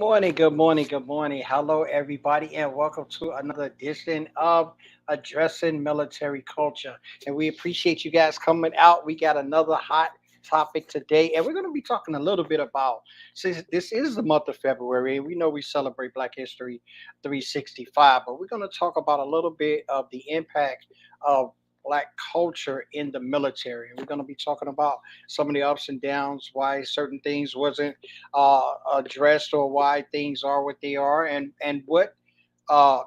morning, good morning, good morning. Hello, everybody, and welcome to another edition of Addressing Military Culture. And we appreciate you guys coming out. We got another hot topic today, and we're going to be talking a little bit about since this is the month of February, and we know we celebrate Black History 365, but we're going to talk about a little bit of the impact of Black culture in the military. And we're going to be talking about some of the ups and downs, why certain things wasn't addressed or why things are what they are and what uh,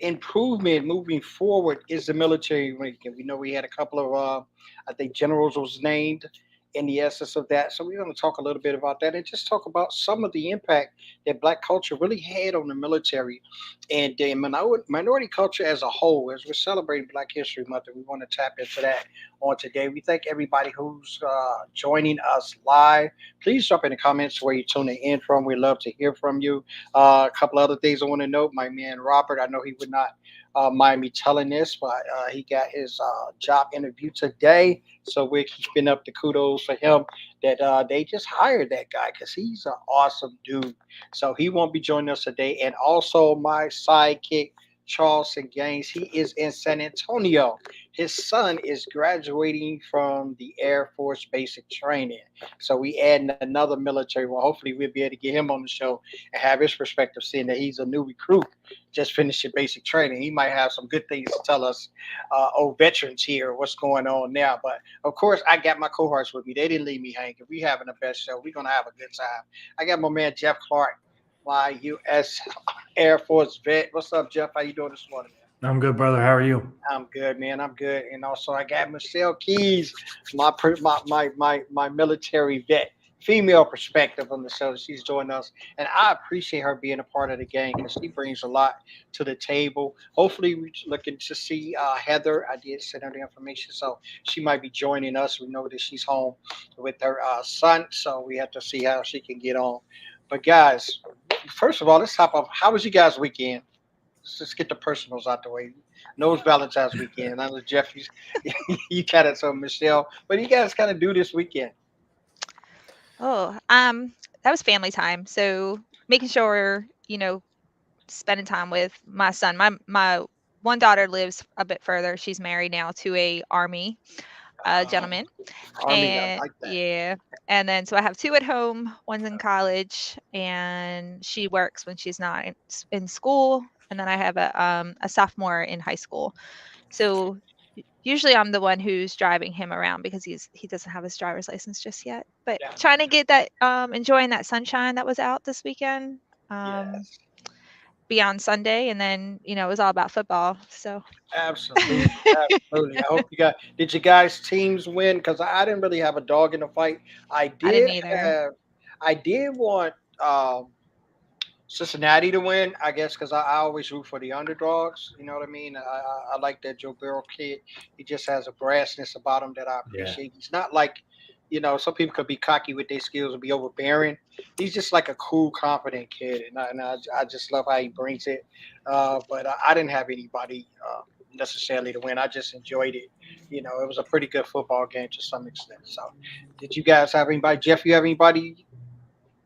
improvement moving forward is the military ranking. We know we had a couple of I think generals was named in the essence of that. So we're going to talk a little bit about that and just talk about some of the impact that black culture really had on the military and the minority culture as a whole. As we're celebrating Black History Month, and we want to tap into that on today. We thank everybody who's joining us live. Please drop in the comments where you're tuning in from. We'd love to hear from you. A couple other things I want to note. My man Robert, I know he would not mind me telling this, but he got his job interview today. So we're keeping up the kudos for him that they just hired that guy because he's an awesome dude. So he won't be joining us today. And also my sidekick, Charleston Gaines, he is in San Antonio. His son is graduating from the Air Force basic training. So we adding another military. Well, hopefully we'll be able to get him on the show and have his perspective, seeing that he's a new recruit, just finished your basic training. He might have some good things to tell us, old veterans here, what's going on now. But of course, I got my cohorts with me. They didn't leave me hanging. We having the best show. We're gonna have a good time. I got my man Jeff Clark, my U.S. Air Force vet. What's up, Jeff? How you doing this morning, man? I'm good, brother. How are you? I'm good, man. I'm good. And also, I got Michelle Keys, my military vet, female perspective on the show. She's joining us, and I appreciate her being a part of the game because she brings a lot to the table. Hopefully, we're looking to see Heather. I did send her the information, so she might be joining us. We know that she's home with her son, so we have to see how she can get on. But guys, first of all, let's hop off. How was you guys' weekend? Let's just get the personals out the way. No, it's Valentine's weekend. I know Jeff, you kind of so Michelle, but you guys kind of do this weekend. Oh, that was family time. So making sure, spending time with my son. My one daughter lives a bit further. She's married now to a army Uh, gentleman. Army, I And like that. yeah. And then so I have two at home, one's in college, and she works when she's not in school. And then I have a sophomore in high school. So usually I'm the one who's driving him around because he doesn't have his driver's license just yet. But Yeah, trying to get that enjoying that sunshine that was out this weekend. yes, Be on Sunday, and then it was all about football. So absolutely, absolutely. I hope you got. Did you guys teams win? Because I didn't really have a dog in the fight. I I didn't did either. have. I did want Cincinnati to win, I guess, because I always root for the underdogs. You know what I mean? I like that Joe Burrow kid. He just has a brassness about him that I Yeah. appreciate. He's not like, some people could be cocky with their skills and be overbearing. He's just like a cool, confident kid, and I just love how he brings it. But I didn't have anybody necessarily to win. I just enjoyed it. It was a pretty good football game to some extent. So, did you guys have anybody? Jeff, you have anybody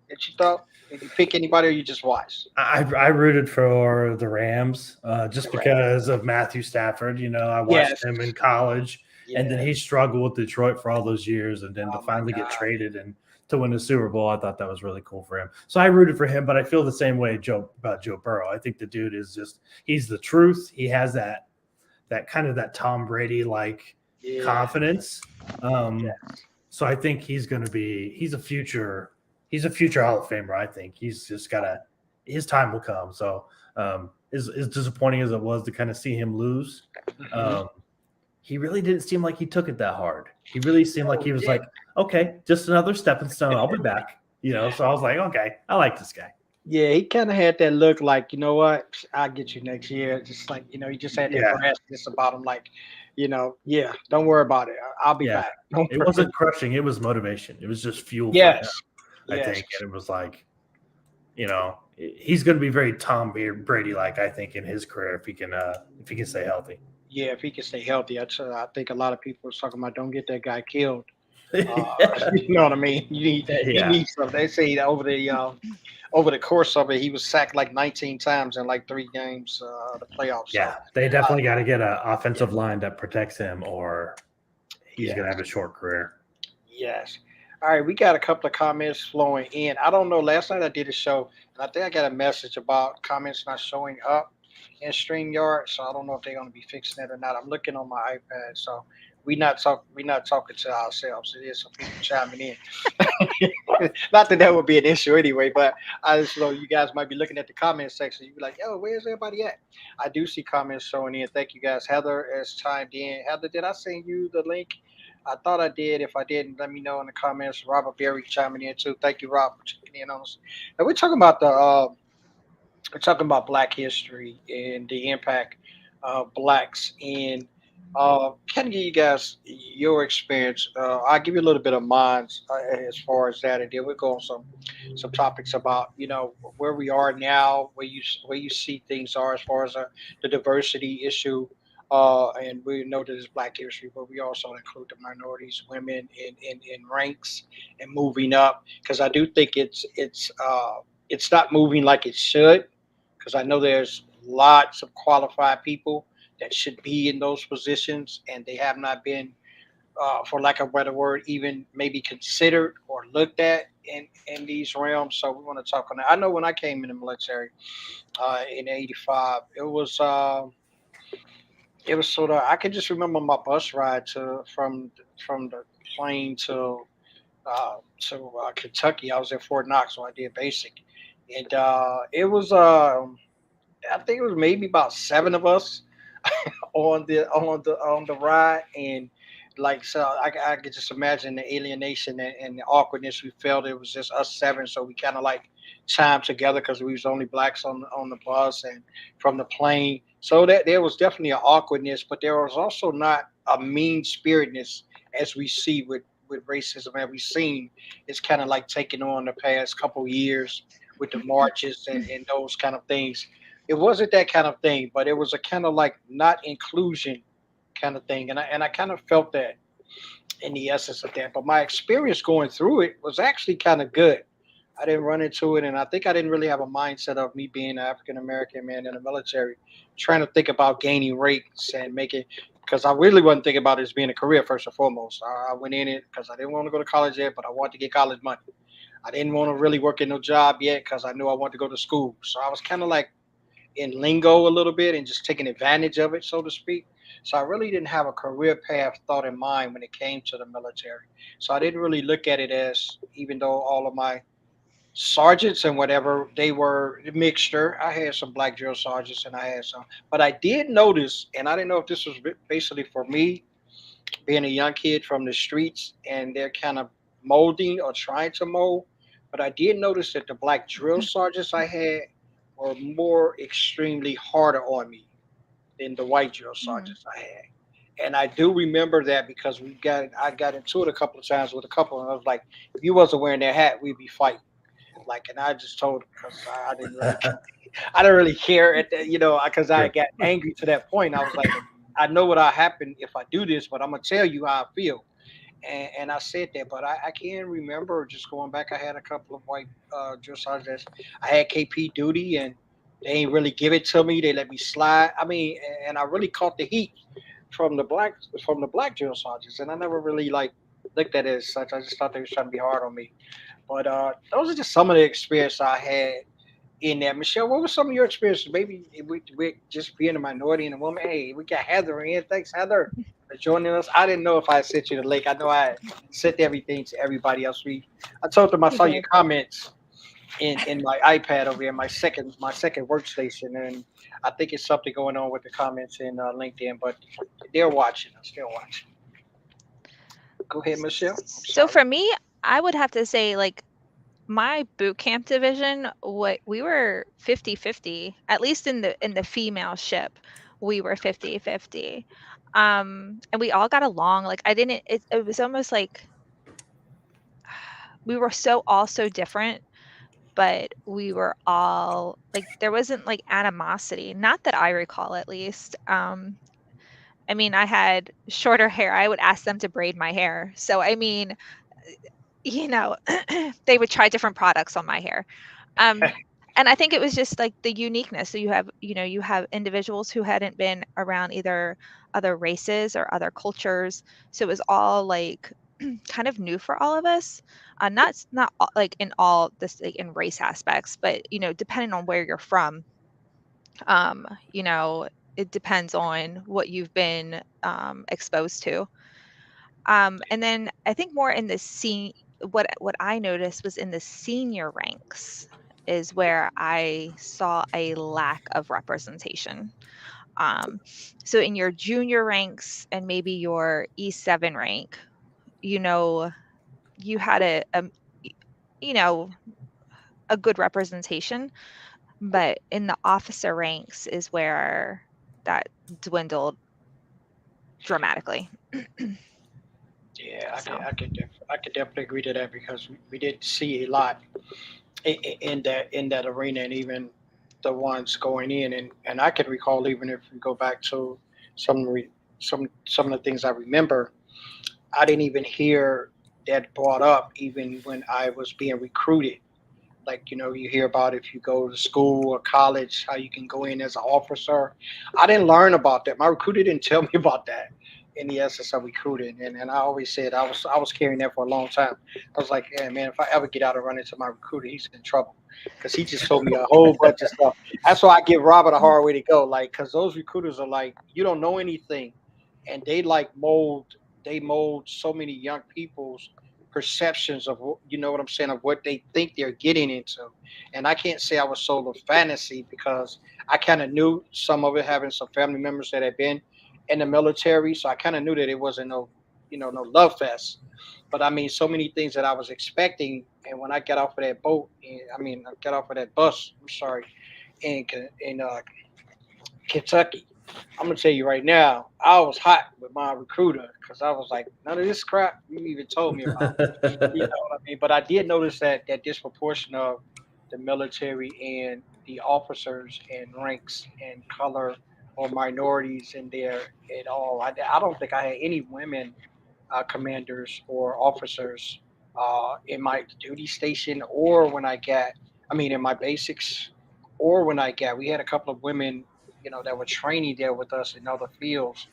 that you thought? Did you pick anybody, or you just watched? I rooted for the Rams just The Rams. because of Matthew Stafford. I watched Yes. him in college, and then Yeah. he struggled with Detroit for all those years, and then to Oh my finally get God. traded and to win the Super Bowl, I thought that was really cool for him. So I rooted for him, but I feel the same way about Joe Burrow. I think the dude is he's the truth. He has that kind of that Tom Brady like Yeah. confidence. Um, Yes. so I think he's a future Hall of Famer. I think he's just gotta his time will come. So as disappointing as it was to kind of see him lose, Hmm. um, he really didn't seem like he took it that hard. He really seemed like No, he he was did. like, okay, just another stepping stone. I'll be back. So I was like, okay, I like this guy. Yeah, he kind of had that look like, you know what? I'll get you next year. Just like, he just had that Yeah, brassness about him, like, yeah, don't worry about it. I'll be yeah. back. Don't It worry. wasn't crushing. It was motivation. It was just fuel for him, Yes. I Yes. think. And it was like, he's going to be very Tom Brady like, I think, in his career if he can stay healthy. Yeah, if he can stay healthy. I think a lot of people are talking about don't get that guy killed. You know what I mean? He Yeah. needs some. They say that over the course of it, he was sacked like 19 times in like 3 games, the playoffs. So, Yeah. They uh, definitely got to get an yeah, offensive line that protects him, or he's going to have yes, a short career. yes. All right, we got a couple of comments flowing in. I don't know. Last night I did a show, and I think I got a message about comments not showing up in StreamYard. So I don't know if they're going to be fixing it or not. I'm looking on my iPad, so we not talking to ourselves. It is some people chiming in. Not that that would be an issue anyway, but I just know you guys might be looking at the comment section. You'd be like, yo, where's everybody at? I do see comments showing in. Thank you guys. Heather has chimed in. Heather, did I send you the link? I thought I did. If I didn't, let me know in the comments. Robert Berry chiming in too. Thank you, Rob, for checking in on us. And we're talking about Black history and the impact of blacks in. Can I give you guys your experience? I'll give you a little bit of mine as far as that, and then we'll go on some topics about where we are now, where you see things are as far as the diversity issue. And we know that it's Black history, but we also include the minorities, women in ranks and moving up, because I do think it's not moving like it should, because I know there's lots of qualified people that should be in those positions, and they have not been, for lack of a better word, even maybe considered or looked at in these realms. So we want to talk on that. I know when I came in the military in '85, it was sort of, I can just remember my bus ride from the plane to Kentucky. I was at Fort Knox, so I did basic, and it was. I think it was maybe about 7 of us on the ride, and like so I could just imagine the alienation and the awkwardness we felt. It was just us seven, so we kind of like chimed together because we was only blacks on the bus and from the plane. So that there was definitely an awkwardness, but there was also not a mean spiritedness as we see with racism that we've seen. It's kind of like taking on the past couple years with the marches and those kind of things. It wasn't that kind of thing, but it was a kind of like not inclusion kind of thing, and I kind of felt that in the essence of that. But my experience going through it was actually kind of good. I didn't run into it, and I think I didn't really have a mindset of me being an African American man in the military, trying to think about gaining rates and making. Because I really wasn't thinking about it as being a career first and foremost. I went in it because I didn't want to go to college yet, but I wanted to get college money. I didn't want to really work in no job yet because I knew I wanted to go to school. So I was kind of like in lingo a little bit and just taking advantage of it, so to speak. So I really didn't have a career path thought in mind when it came to the military. So I didn't really look at it as, even though all of my sergeants and whatever, they were a mixture. I had some black drill sergeants and I had some, but I did notice, and I didn't know if this was basically for me being a young kid from the streets and they're kind of molding or trying to mold. But I did notice that the black drill sergeants I had were more extremely harder on me than the white drill Mhm. sergeants I had. And I do remember that because I got into it a couple of times with a couple, and I was like, if you wasn't wearing that hat, we'd be fighting. Like, and I just told him because I didn't really, I didn't really care at that, because I Sure. got angry to that point. I was like, I know what'll happen if I do this, but I'm gonna tell you how I feel. And I said that, but I can remember just going back. I had a couple of white drill sergeants. I had KP duty, and they ain't really give it to me. They let me slide. I mean, and I really caught the heat from the black drill sergeants, and I never really like looked at it as such. I just thought they was trying to be hard on me. But those are just some of the experience I had in that. Michelle, what were some of your experiences? Maybe with just being a minority and a woman. Hey, we got Heather in. Thanks, Heather, for joining us. I didn't know if I sent you the link. I know I sent everything to everybody else. I told them I You saw your did. comments in my iPad over here, my second workstation, and I think it's something going on with the comments in LinkedIn. But they're watching us. They're watching. Go ahead, Michelle. I'm So sorry. for me, I would have to say like my boot camp division, what we were 50-50, at least in the female ship, we were 50-50. And we all got along. Like I didn't it was almost like we were so all so different, but we were all like there wasn't like animosity, not that I recall at least. I mean, I had shorter hair. I would ask them to braid my hair. So, I mean, you know, they would try different products on my hair. Um, and I think it was just like the uniqueness. So you have individuals who hadn't been around either other races or other cultures. So it was all like kind of new for all of us. Like in all this like in race aspects, but depending on where you're from, um, you know, it depends on what you've been exposed to. And then I think more in the what I noticed was in the senior ranks is where I saw a lack of representation. Um, so in your junior ranks and maybe your E7 rank, you know, you had y- you know, a good representation, but in the officer ranks is where that dwindled dramatically. Yeah, So, I could definitely agree to that because we did see a lot in that arena, and even the ones going in, and I can recall, even if we go back to some re, some of the things I remember, I didn't even hear that brought up even when I was being recruited. Like, you hear about if you go to school or college, how you can go in as an officer. I didn't learn about that. My recruiter didn't tell me about that in the essence of recruiting. And I always said I was carrying that for a long time. I was like, yeah, man, if I ever get out and run into my recruiter, he's in trouble because he just told me a whole bunch of stuff. That's why I give Robert a hard way to go. Like, because those recruiters are like, you don't know anything, and they mold so many young people's perceptions of what I'm saying, of what they think they're getting into. And I can't say I was sold a fantasy because I kind of knew some of it, having some family members that had been in the military, so I kind of knew that it wasn't no love fest. But I mean, so many things that I was expecting, and when I got off of that boat, I got off of that bus. I'm sorry, in Kentucky. I'm gonna tell you right now, I was hot with my recruiter because I was like, none of this crap you even told me about. You know what I mean? But I did notice that disproportion of the military and the officers and ranks and color or minorities in there at all. I don't think I had any women commanders or officers in my duty station, or when in my basics, or when we had a couple of women, that were training there with us in other fields,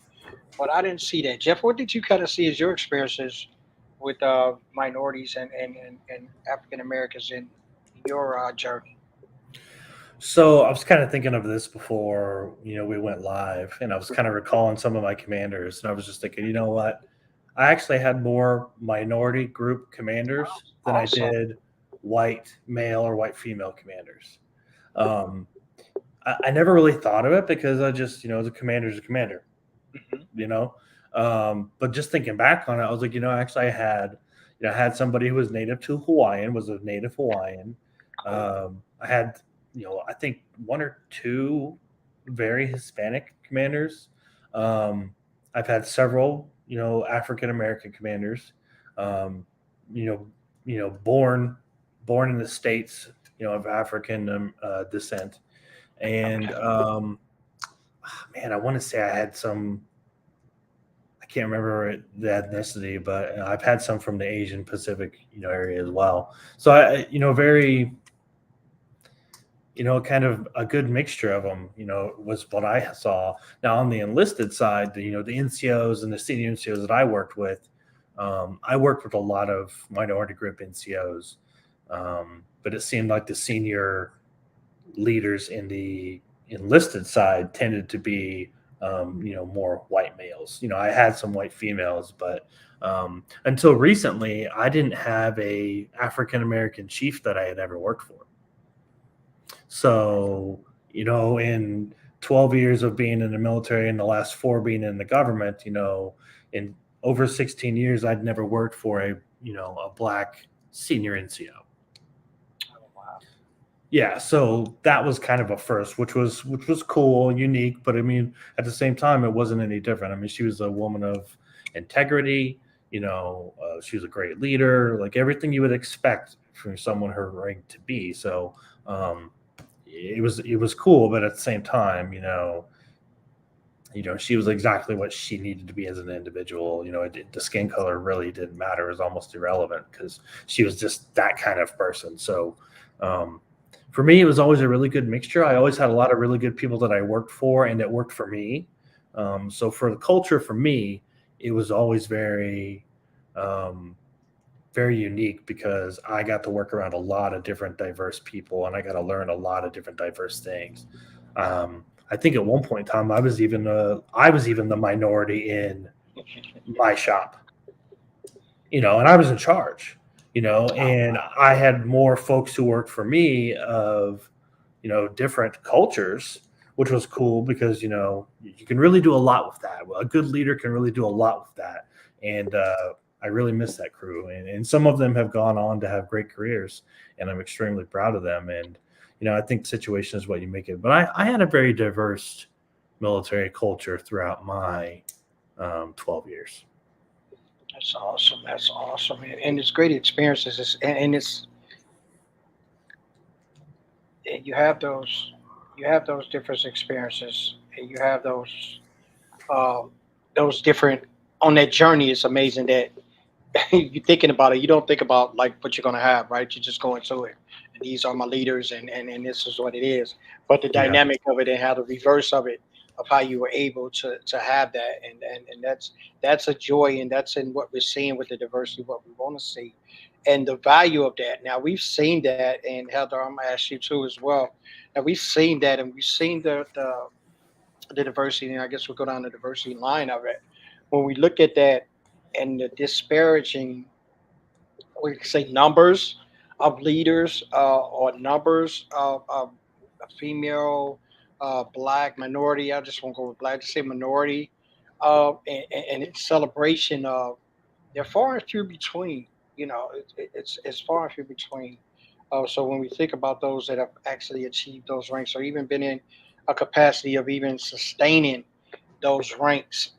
but I didn't see that. Jeff, what did you kind of see as your experiences with minorities and African Americans in your journey? So I was kind of thinking of this before, we went live, and I was kind of recalling some of my commanders, and I was just thinking, you know what? I actually had more minority group commanders than I Awesome. did white male or white female commanders. Um, I never really thought of it because I just, the commander's a commander, Hmm. you know. But just thinking back on it, I was like, actually, I had somebody who was native to Hawaiian, was a native Hawaiian. Cool. I had, I think one or two very Hispanic commanders. Um, I've had several, African American commanders. Um, you know, born in the states, of African descent, and Okay. man, I want to say I had some. I can't remember the ethnicity, but I've had some from the Asian Pacific, area as well. So very, kind of a good mixture of them, was what I saw. Now on the enlisted side, the NCOs and the senior NCOs that I worked with a lot of minority group NCOs, but it seemed like the senior leaders in the enlisted side tended to be more white males. I had some white females, but until recently I didn't have a African American chief that I had ever worked for. So in 12 years of being in the military and the last 4 being in the government, in over 16 years I'd never worked for a black senior NCO. Oh, wow. Yeah, so that was kind of a first, which was cool, unique, but I mean, at the same time, it wasn't any different. I mean, she was a woman of integrity. She was a great leader, like everything you would expect from someone her rank to be. So it was cool, but at the same time, She was exactly what she needed to be as an individual. The skin color really didn't matter; it was almost irrelevant because she was just that kind of person. So, um, for me, it was always a really good mixture. I always had a lot of really good people that I worked for, and it worked for me. So, for the culture, for me, it was always um, very unique because I got to work around a lot of different diverse people, and I got to learn a lot of different diverse things. I think at one point in time, I was even the minority in my shop, and I was in charge, and I had more folks who worked for me of, different cultures, which was cool because, you can really do a lot with that. Well, a good leader can really do a lot with that. And I really miss that crew. And some of them have gone on to have great careers, and I'm extremely proud of them. And, I think situation is what you make it. But I had a very diverse military culture throughout my 12 years. That's awesome. That's awesome, and it's great experiences. And it's and you have those different experiences, and you have those different on that journey. It's amazing that you're thinking about it. You don't think about like what you're gonna have, right? You just go into it. And these are my leaders, and this is what it is. But the Yeah. dynamic of it and how the reverse of it, of how you were able to have that, and that's a joy, and that's in what we're seeing with the diversity, what we want to see, and the value of that. Now we've seen that, and Heather, I'm gonna ask you too as well. Now we've seen that, and we've seen the diversity, and I guess we'll go down the diversity line of it. When we look at that and the disparaging, we can say numbers of leaders or numbers of female, black, minority. I just won't go with black, just say minority. And it's celebration of they're far and few between. It's far and few between. So when we think about those that have actually achieved those ranks, or even been in a capacity of even sustaining those ranks.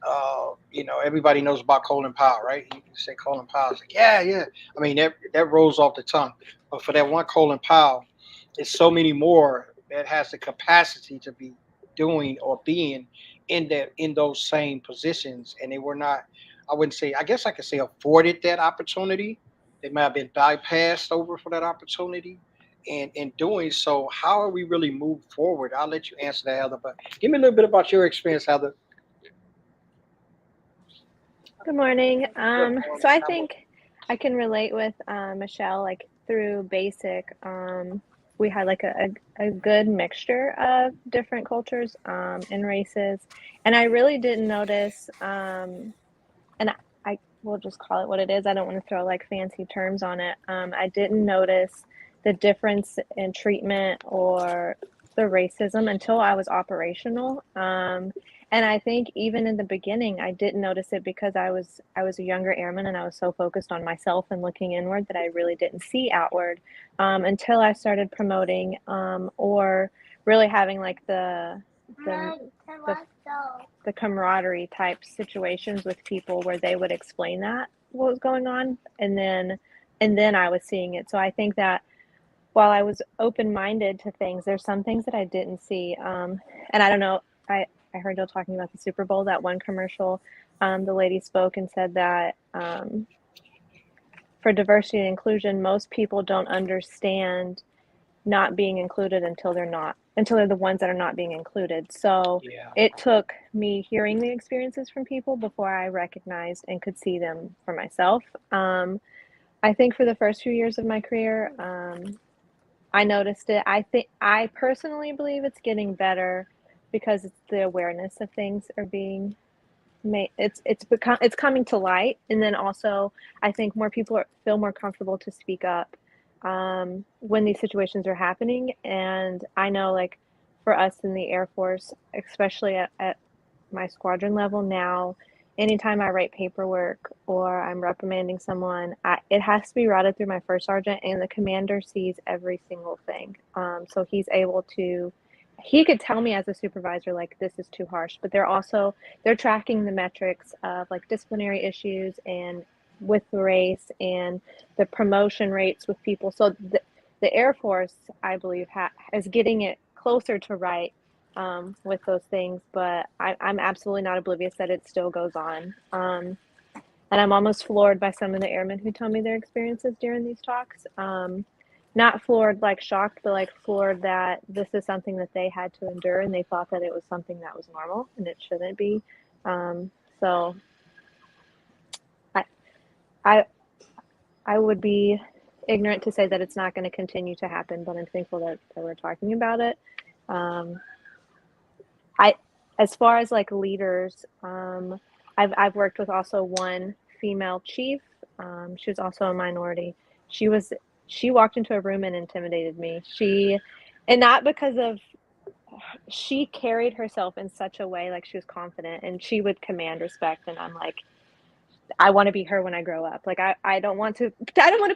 Everybody knows about Colin Powell, right? You can say Colin Powell's like, yeah, yeah. I mean, that rolls off the tongue. But for that one Colin Powell, it's so many more that has the capacity to be doing or being in those same positions, and they were not. I wouldn't say. I guess I could say afforded that opportunity. They might have been bypassed over for that opportunity. And in doing so, how are we really move forward? I'll let you answer that, Heather. But give me a little bit about your experience, Heather. Good morning. Good So morning. I think I can relate with Michelle, like through basic. We had like a good mixture of different cultures and races. And I really didn't notice, and I will just call it what it is. I don't want to throw like fancy terms on it. I didn't notice the difference in treatment or the racism until I was operational. And I think even in the beginning, I didn't notice it because I was a younger airman and I was so focused on myself and looking inward that I really didn't see outward until I started promoting or really having like the the the camaraderie type situations with people where they would explain that what was going on, and then I was seeing it. So I think that while I was open-minded to things, there's some things that I didn't see. And I don't know, I heard y'all talking about the Super Bowl, that one commercial. The lady spoke and said that for diversity and inclusion, most people don't understand not being included until they're the ones that are not being included. So Yeah. it took me hearing the experiences from people before I recognized and could see them for myself. I think for the first few years of my career, I noticed it. I personally believe it's getting better because it's the awareness of things are being made. It's coming to light, and then also I think more people feel more comfortable to speak up when these situations are happening. And I know, like for us in the Air Force, especially at my squadron level now, anytime I write paperwork or I'm reprimanding someone, it has to be routed through my first sergeant, and the commander sees every single thing. So he's able to, he could tell me as a supervisor, like, this is too harsh, but they're tracking the metrics of like disciplinary issues and with the race and the promotion rates with people. So the Air Force, I believe, is getting it closer to right with those things, but I'm absolutely not oblivious that it still goes on. And I'm almost floored by some of the airmen who tell me their experiences during these talks. Not floored, like shocked, but like floored that this is something that they had to endure and they thought that it was something that was normal and it shouldn't be. So I, I, I would be ignorant to say that it's not going to continue to happen, but I'm thankful that we're talking about it. As far as like leaders, I've worked with also one female chief. She was also a minority. She walked into a room and intimidated me. And not because of, she carried herself in such a way, like she was confident and she would command respect. And I'm like, I want to be her when I grow up. Like I don't want to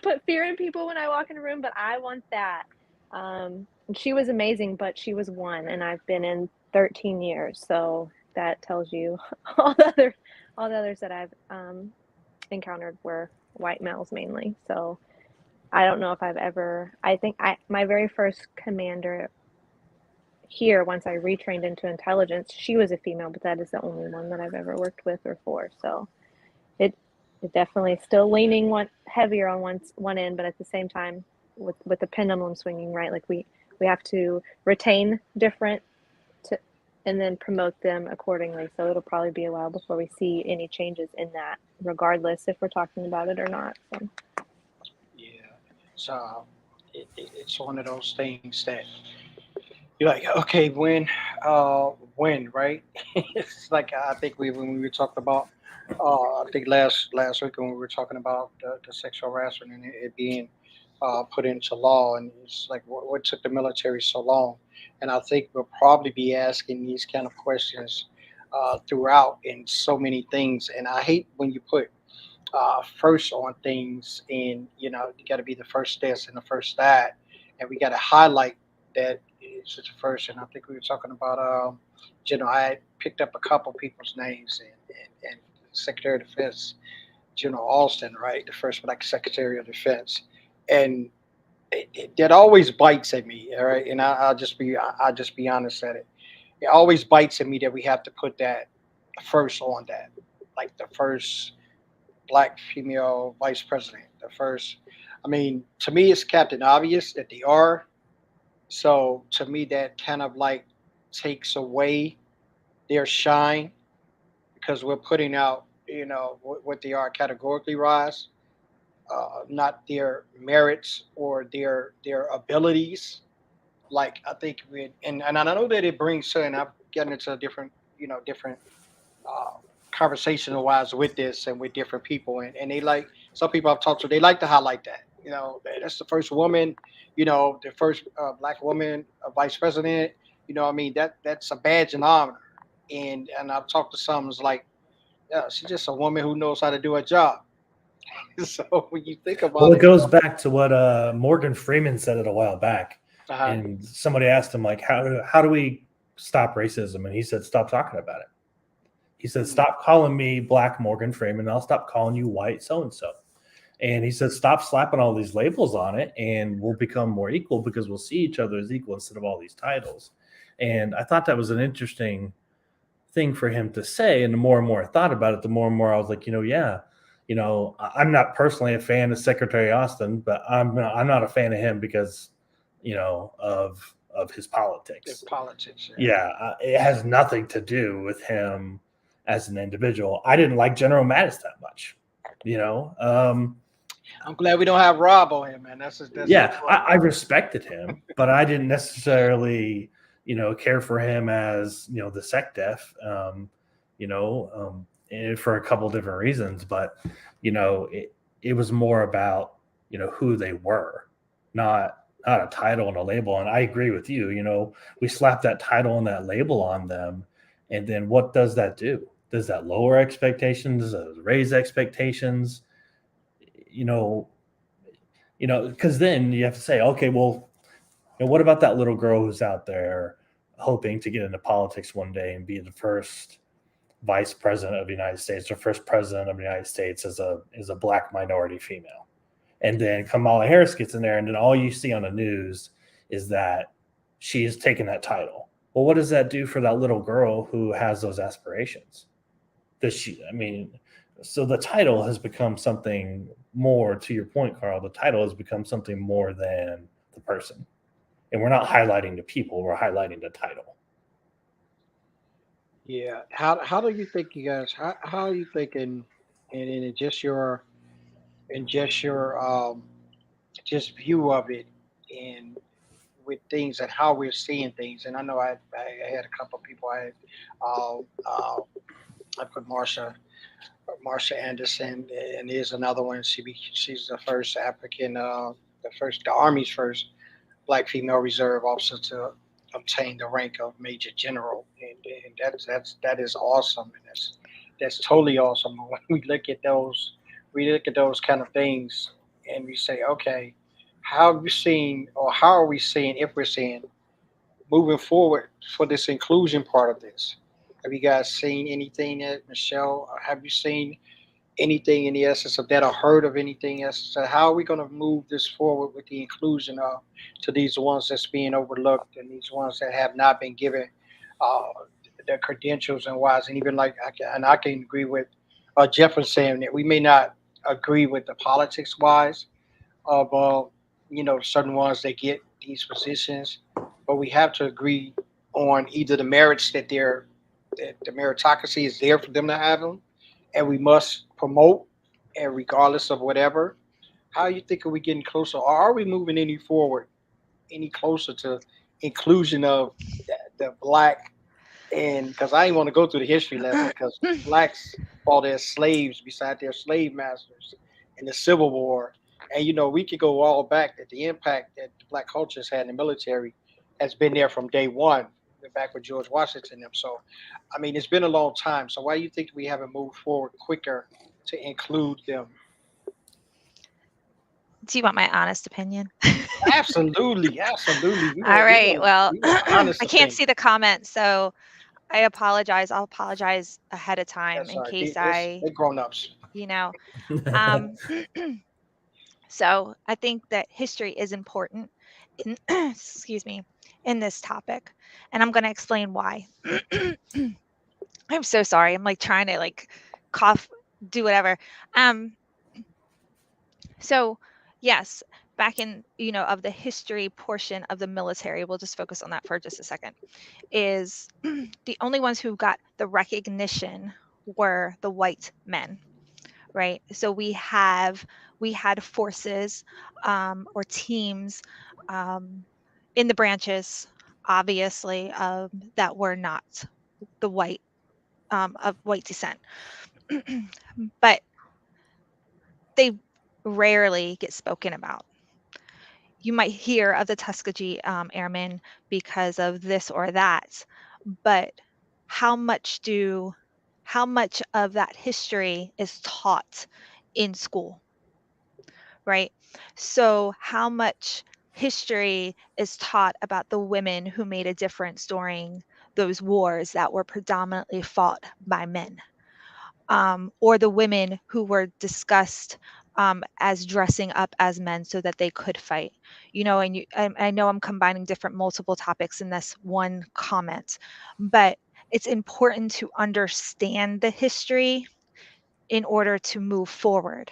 put fear in people when I walk in a room, but I want that. And she was amazing, but she was one, and I've been in 13 years, so that tells you all the others that I've encountered were white males mainly. So I don't know if I think my very first commander here, once I retrained into intelligence, she was a female, but that is the only one that I've ever worked with or for. So it definitely still leaning heavier on one end, but at the same time with the pendulum swinging, right? Like we have to retain different and then promote them accordingly. So it'll probably be a while before we see any changes in that, regardless if we're talking about it or not. So. Yeah. So it's one of those things that you're like, okay, when, right? It's like I think when we were talking about, I think last week when we were talking about the sexual harassment and it being put into law, and it's like what took the military so long? And I think we'll probably be asking these kind of questions throughout in so many things. And I hate when you put first on things, and you got to be the first this and the first that, and we got to highlight that it's the first. And I think we were talking about, I picked up a couple people's names, and Secretary of Defense, General Alston, right, the first Black Secretary of Defense, and that always bites at me, all right, and I'll just be honest at it. It always bites at me that we have to put that first on that, like the first Black female vice president, the first. I mean, to me, it's Captain Obvious that they are. So to me, that kind of like takes away their shine because we're putting out, what they are categorically rise, not their merits or their abilities. Like I think and I know that it brings certain. I've gotten into a different, different uh, conversational wise with this and with different people, and they like some people I've talked to. They like to highlight that. That's the first woman, the first Black woman vice president. I mean that's a badge and honor. And I've talked to some. It's like, yeah, she's just a woman who knows how to do a job. So when you think Well, about it it, goes back to what Morgan Freeman said it a while back, uh and somebody asked him like, how do we stop racism? And he said, stop talking about it. He said, stop calling me Black Morgan Freeman. I'll stop calling you white so and so. And he said, stop slapping all these labels on it, and we'll become more equal because we'll see each other as equal instead of all these titles. And I thought that was an interesting thing for him to say. And the more and more I thought about it, the more and more I was like, yeah. I'm not personally a fan of Secretary Austin, but I'm not a fan of him because, of his politics. politics. Yeah, it has nothing to do with him as an individual. I didn't like General Mattis that much. I'm glad we don't have Rob on here, man. That's yeah, I respected him, but I didn't necessarily, care for him as, the SecDef, for a couple different reasons. But, it was more about, who they were, not a title and a label. And I agree with you. We slap that title and that label on them. And then what does that do? Does that lower expectations? Does it raise expectations? Because then you have to say, okay, well, what about that little girl who's out there hoping to get into politics one day and be the first vice president of the United States or first president of the United States as a Black minority female? And then Kamala Harris gets in there, and then all you see on the news is that she is taking that title. Well, what does that do for that little girl who has those aspirations? Does she, I mean, so the title has become something more, to your point, Carl, the title has become something more than the person. And we're not highlighting the people, we're highlighting the title. Yeah. How do you think, you guys? How are you thinking? And in just your just view of it, and with things and how we're seeing things. And I know I had a couple of people. Uh, uh, I put Marsha Anderson, and there's another one. She's the first African, the Army's first black female reserve officer to obtain the rank of major general, and that is awesome, and that's totally awesome. When we look at those kind of things, and we say, okay, how have you seen, or how are we seeing, if we're seeing moving forward for this inclusion part of this? Have you guys seen anything that Michelle? Or have you seen anything in the essence of that, or heard of anything else? So how are we going to move this forward with the inclusion of to these ones that's being overlooked, and these ones that have not been given uh, the credentials and wise? And even like I can agree with Jefferson saying that we may not agree with the politics wise of certain ones that get these positions, but we have to agree on either the merits that the meritocracy is there for them to have them, and we must promote, and regardless of whatever. How you think are we getting closer, or are we moving any closer to inclusion of the black? And because I didn't want to go through the history lesson, because blacks fought as slaves beside their slave masters in the Civil War, and we could go all back, that the impact that the black culture has had in the military has been there from day one, back with George Washington and them. So, I mean, it's been a long time. So why do you think we haven't moved forward quicker to include them? Do you want my honest opinion? Absolutely, absolutely. All right. Well, We want an honest I can't opinion. see the comments, so I apologize. I'll apologize ahead of time That's in all right. case I, They're grown ups. you know, um, so I think that history is important in, excuse me, in this topic, and I'm going to explain why. I'm so sorry. I'm like trying to like cough, do whatever. Um, so yes, back in, of the history portion of the military, we'll just focus on that for just a second, is the only ones who got the recognition were the white men, right? So we had forces, or teams, um, in the branches, obviously, that were not the white, of white descent, but they rarely get spoken about. You might hear of the Tuskegee Airmen because of this or that, but how much do how much of that history is taught in school, right? So how much history is taught about the women who made a difference during those wars that were predominantly fought by men, or the women who were discussed, as dressing up as men so that they could fight. And I know I'm combining different multiple topics in this one comment, but it's important to understand the history in order to move forward.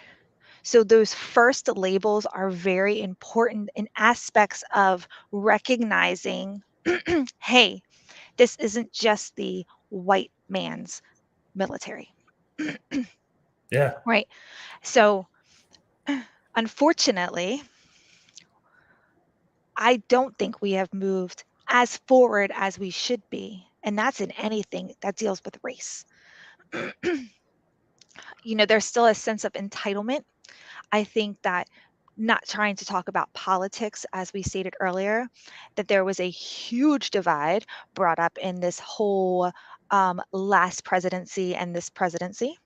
So those first labels are very important in aspects of recognizing, hey, this isn't just the white man's military. Yeah. Right. So, unfortunately, I don't think we have moved as forward as we should be. And that's in anything that deals with race. There's still a sense of entitlement. I think that, not trying to talk about politics, as we stated earlier, that there was a huge divide brought up in this whole, last presidency and this presidency,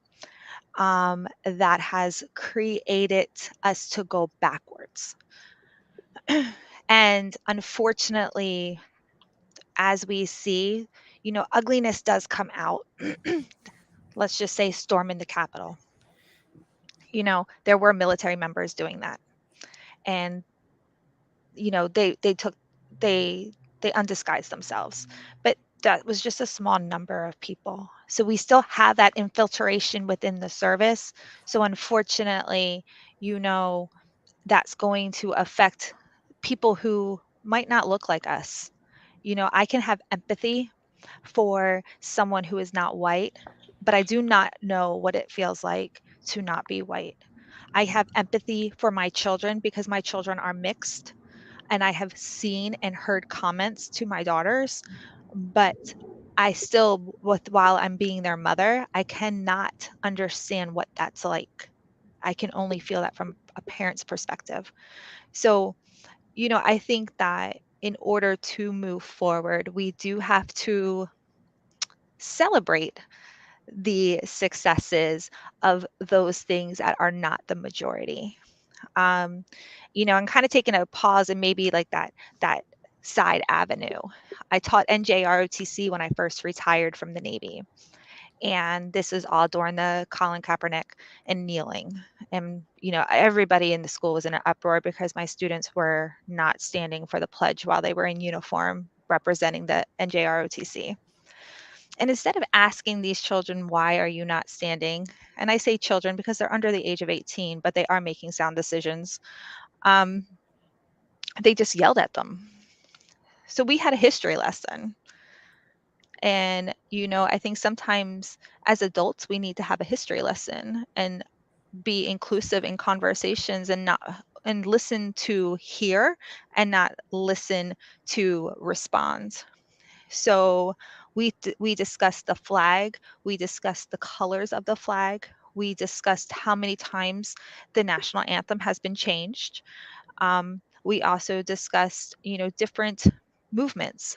that has created us to go backwards. And unfortunately, as we see, ugliness does come out. Let's just say storming the Capitol. There were military members doing that. And, they they undisguised themselves. But that was just a small number of people. So we still have that infiltration within the service. So unfortunately, that's going to affect people who might not look like us. I can have empathy for someone who is not white, but I do not know what it feels like to not be white. I have empathy for my children because my children are mixed, and I have seen and heard comments to my daughters, but I still, while I'm being their mother, I cannot understand what that's like. I can only feel that from a parent's perspective. So, I think that in order to move forward, we do have to celebrate the successes of those things that are not the majority. um, I'm kind of taking a pause and maybe like that side avenue. I taught NJROTC when I first retired from the Navy, and this is all during the Colin Kaepernick and kneeling. And everybody in the school was in an uproar because my students were not standing for the pledge while they were in uniform representing the NJROTC. And instead of asking these children, why are you not standing? And I say children because they're under the age of 18, but they are making sound decisions. They just yelled at them. So we had a history lesson. And, I think sometimes as adults, we need to have a history lesson and be inclusive in conversations and listen to hear and not listen to respond. So we discussed the flag, we discussed the colors of the flag, we discussed how many times the national anthem has been changed. We also discussed, different movements.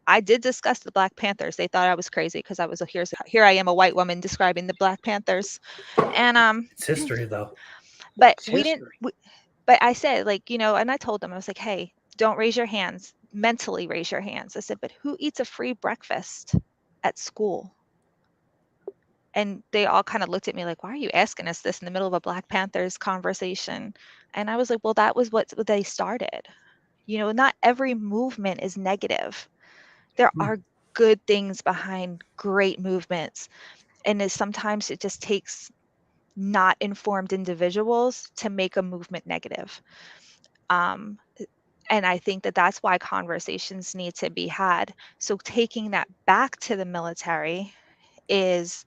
I did discuss the Black Panthers. They thought I was crazy because I was here I am, a white woman describing the Black Panthers, and It's history, though. but It's we didn't. history. But I said, and I told them, I was like, hey, don't raise your hands. Mentally raise your hands. I said, but who eats a free breakfast at school? And they all kind of looked at me like, why are you asking us this in the middle of a Black Panthers conversation? And I was like, well, that was what they started. Not every movement is negative. There are good things behind great movements. And sometimes it just takes not informed individuals to make a movement negative. And I think that that's why conversations need to be had. So taking that back to the military is,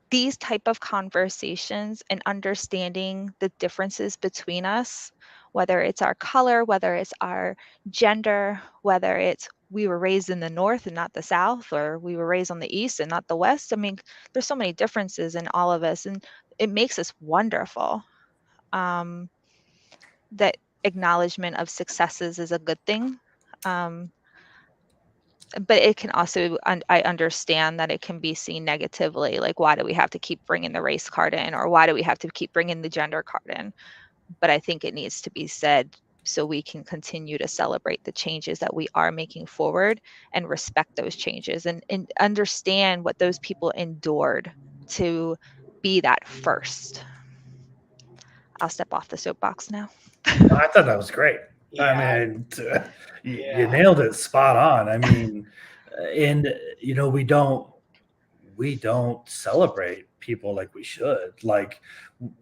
these type of conversations and understanding the differences between us, whether it's our color, whether it's our gender, whether it's we were raised in the North and not the South, or we were raised on the East and not the West. I mean, there's so many differences in all of us, and it makes us wonderful. That acknowledgement of successes is a good thing. But it can also, I understand that it can be seen negatively. Like, why do we have to keep bringing the race card in, or why do we have to keep bringing the gender card in? But I think it needs to be said so we can continue to celebrate the changes that we are making forward and respect those changes and understand what those people endured to be that first. I'll step off the soapbox now. I thought that was great. Yeah. I mean, you Yeah. nailed it spot on. I mean, and we don't celebrate people like we should. Like,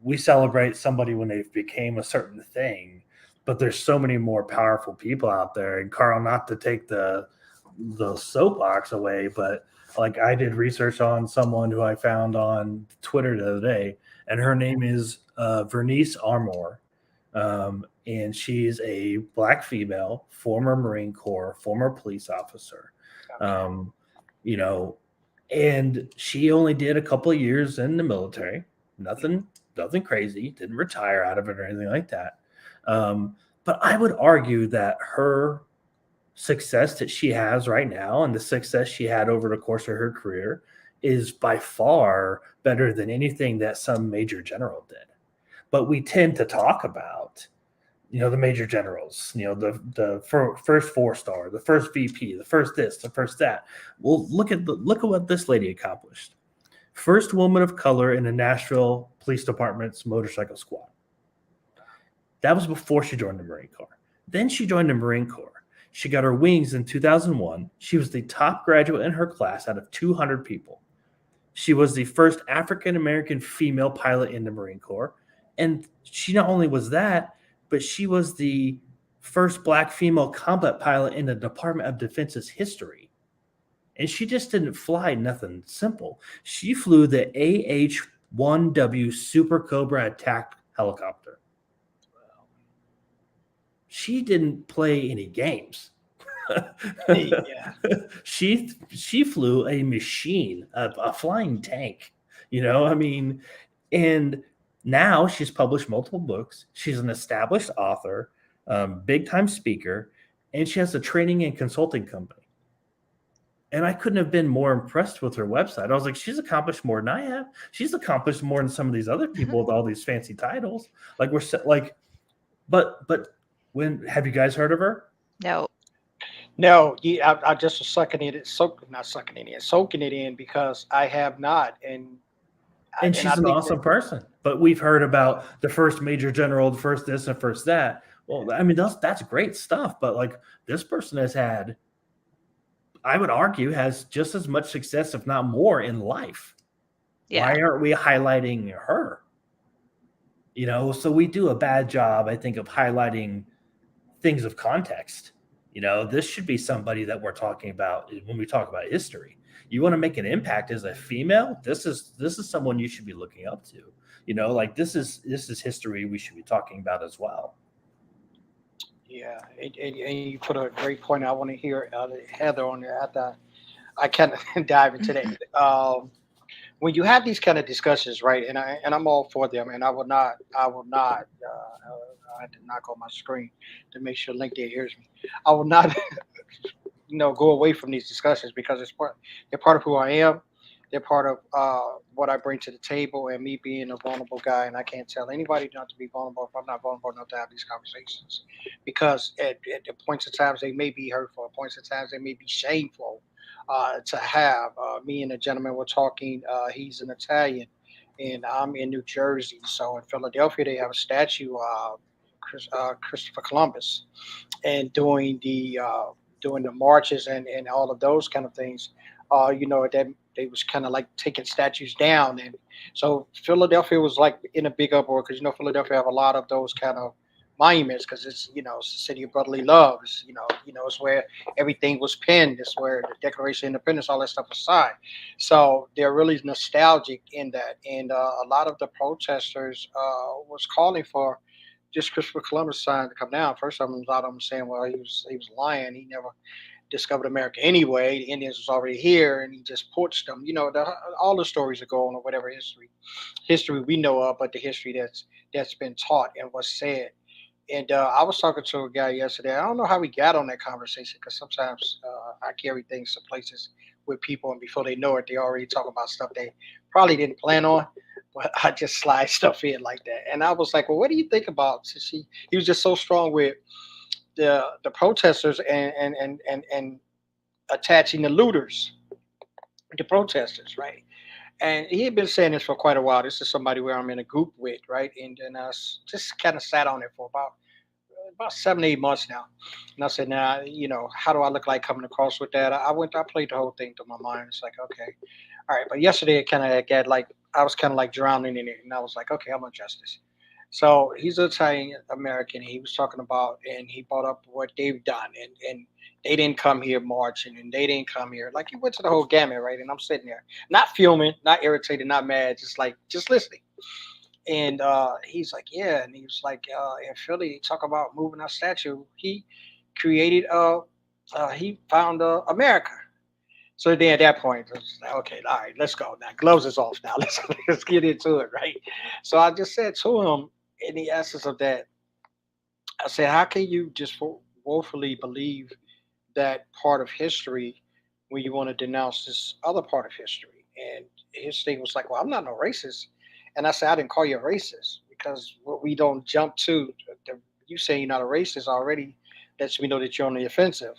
we celebrate somebody when they became a certain thing, but there's so many more powerful people out there. And Carl, not to take the soapbox away, but like, I did research on someone who I found on Twitter the other day, and her name is Vernice Armour. And she's a Black female, former Marine Corps, former police officer. And she only did a couple of years in the military. Nothing crazy. Didn't retire out of it or anything like that. But I would argue that her success that she has right now and the success she had over the course of her career is by far better than anything that some major general did. But we tend to talk about, the major generals, the first 4-star, the first VP, the first this, the first that. Well, look at what this lady accomplished. First woman of color in the Nashville Police Department's motorcycle squad. That was before she joined the Marine Corps. Then she joined the Marine Corps. She got her wings in 2001. She was the top graduate in her class out of 200 people. She was the first African American female pilot in the Marine Corps. And she not only was that, but she was the first Black female combat pilot in the Department of Defense's history. And she just didn't fly nothing simple. She flew the AH-1W Super Cobra attack helicopter. She didn't play any games. Yeah. She flew a machine, a flying tank. I mean, and now she's published multiple books. She's an established author, big time speaker, and she has a training and consulting company. And I couldn't have been more impressed with her website. I was like, she's accomplished more than I have. She's accomplished more than some of these other people with all these fancy titles. Like but when have you guys heard of her? No. No, I just was soaking it in because I have not. And she's I an think awesome person. But we've heard about the first major general, the first this and first that. Well, I mean, that's great stuff. But like this person has had, I would argue, has just as much success, if not more, in life. Yeah. Why aren't we highlighting her? So we do a bad job, I think, of highlighting things of context. This should be somebody that we're talking about when we talk about history. You want to make an impact as a female, this is someone you should be looking up to. Like this is history we should be talking about as well. Yeah, and you put a great point. I want to hear Heather on there after I kind of dive into that. When you have these kind of discussions, right? And I'm all for them, and I will not. I had to knock on my screen to make sure LinkedIn hears me. I will not, go away from these discussions because they're part of who I am. They're part of what I bring to the table, and me being a vulnerable guy. And I can't tell anybody not to be vulnerable if I'm not vulnerable enough to have these conversations. Because at the points of times they may be hurtful, at points of times they may be shameful to have. Me and a gentleman were talking. He's an Italian, and I'm in New Jersey. So in Philadelphia, they have a statue of Christopher Columbus, and doing the marches and all of those kind of things. That they was kind of like taking statues down, and so Philadelphia was like in a big uproar because Philadelphia have a lot of those kind of monuments because it's it's the city of brotherly love. It's where everything was penned. It's where the Declaration of Independence, all that stuff was signed. So they're really nostalgic in that, and a lot of the protesters was calling for just Christopher Columbus sign to come down. First, a lot of them saying, well, he was lying. He never discovered America anyway. The Indians was already here, and he just poached them. All the stories that go on, or whatever history we know of, but the history that's been taught and was said. And I was talking to a guy yesterday. I don't know how we got on that conversation because sometimes I carry things to places with people, and before they know it, they already talk about stuff they probably didn't plan on. But I just slide stuff in like that. And I was like, well, what do you think about? He was just so strong with the protesters and attaching the looters to protesters, right? And he had been saying this for quite a while. This is somebody where I'm in a group with, right? And I just kind of sat on it for about 7-8 months now. And I said, now, how do I look like coming across with that? I played the whole thing through my mind. It's like, okay, all right. But yesterday it kind of got like, I was kind of like drowning in it. And I was like, okay, I'm going to adjust this. So he's an Italian American. He was talking about, and he brought up what they've done. And they didn't come here marching, and they didn't come here. Like he went to the whole gamut, right? And I'm sitting there, not fuming, not irritated, not mad, just listening. And he's like, yeah. And he was like, in Philly, talk about moving our statue. He created, he found America. So then at that point, it was like, okay, all right, let's go. Now, gloves is off now. Let's get into it, right? So I just said to him, in the essence of that, I said, how can you just woefully believe that part of history when you want to denounce this other part of history? And his thing was like, well, I'm not no racist. And I said, I didn't call you a racist because what we don't jump to, you saying you're not a racist already lets me know that you're on the offensive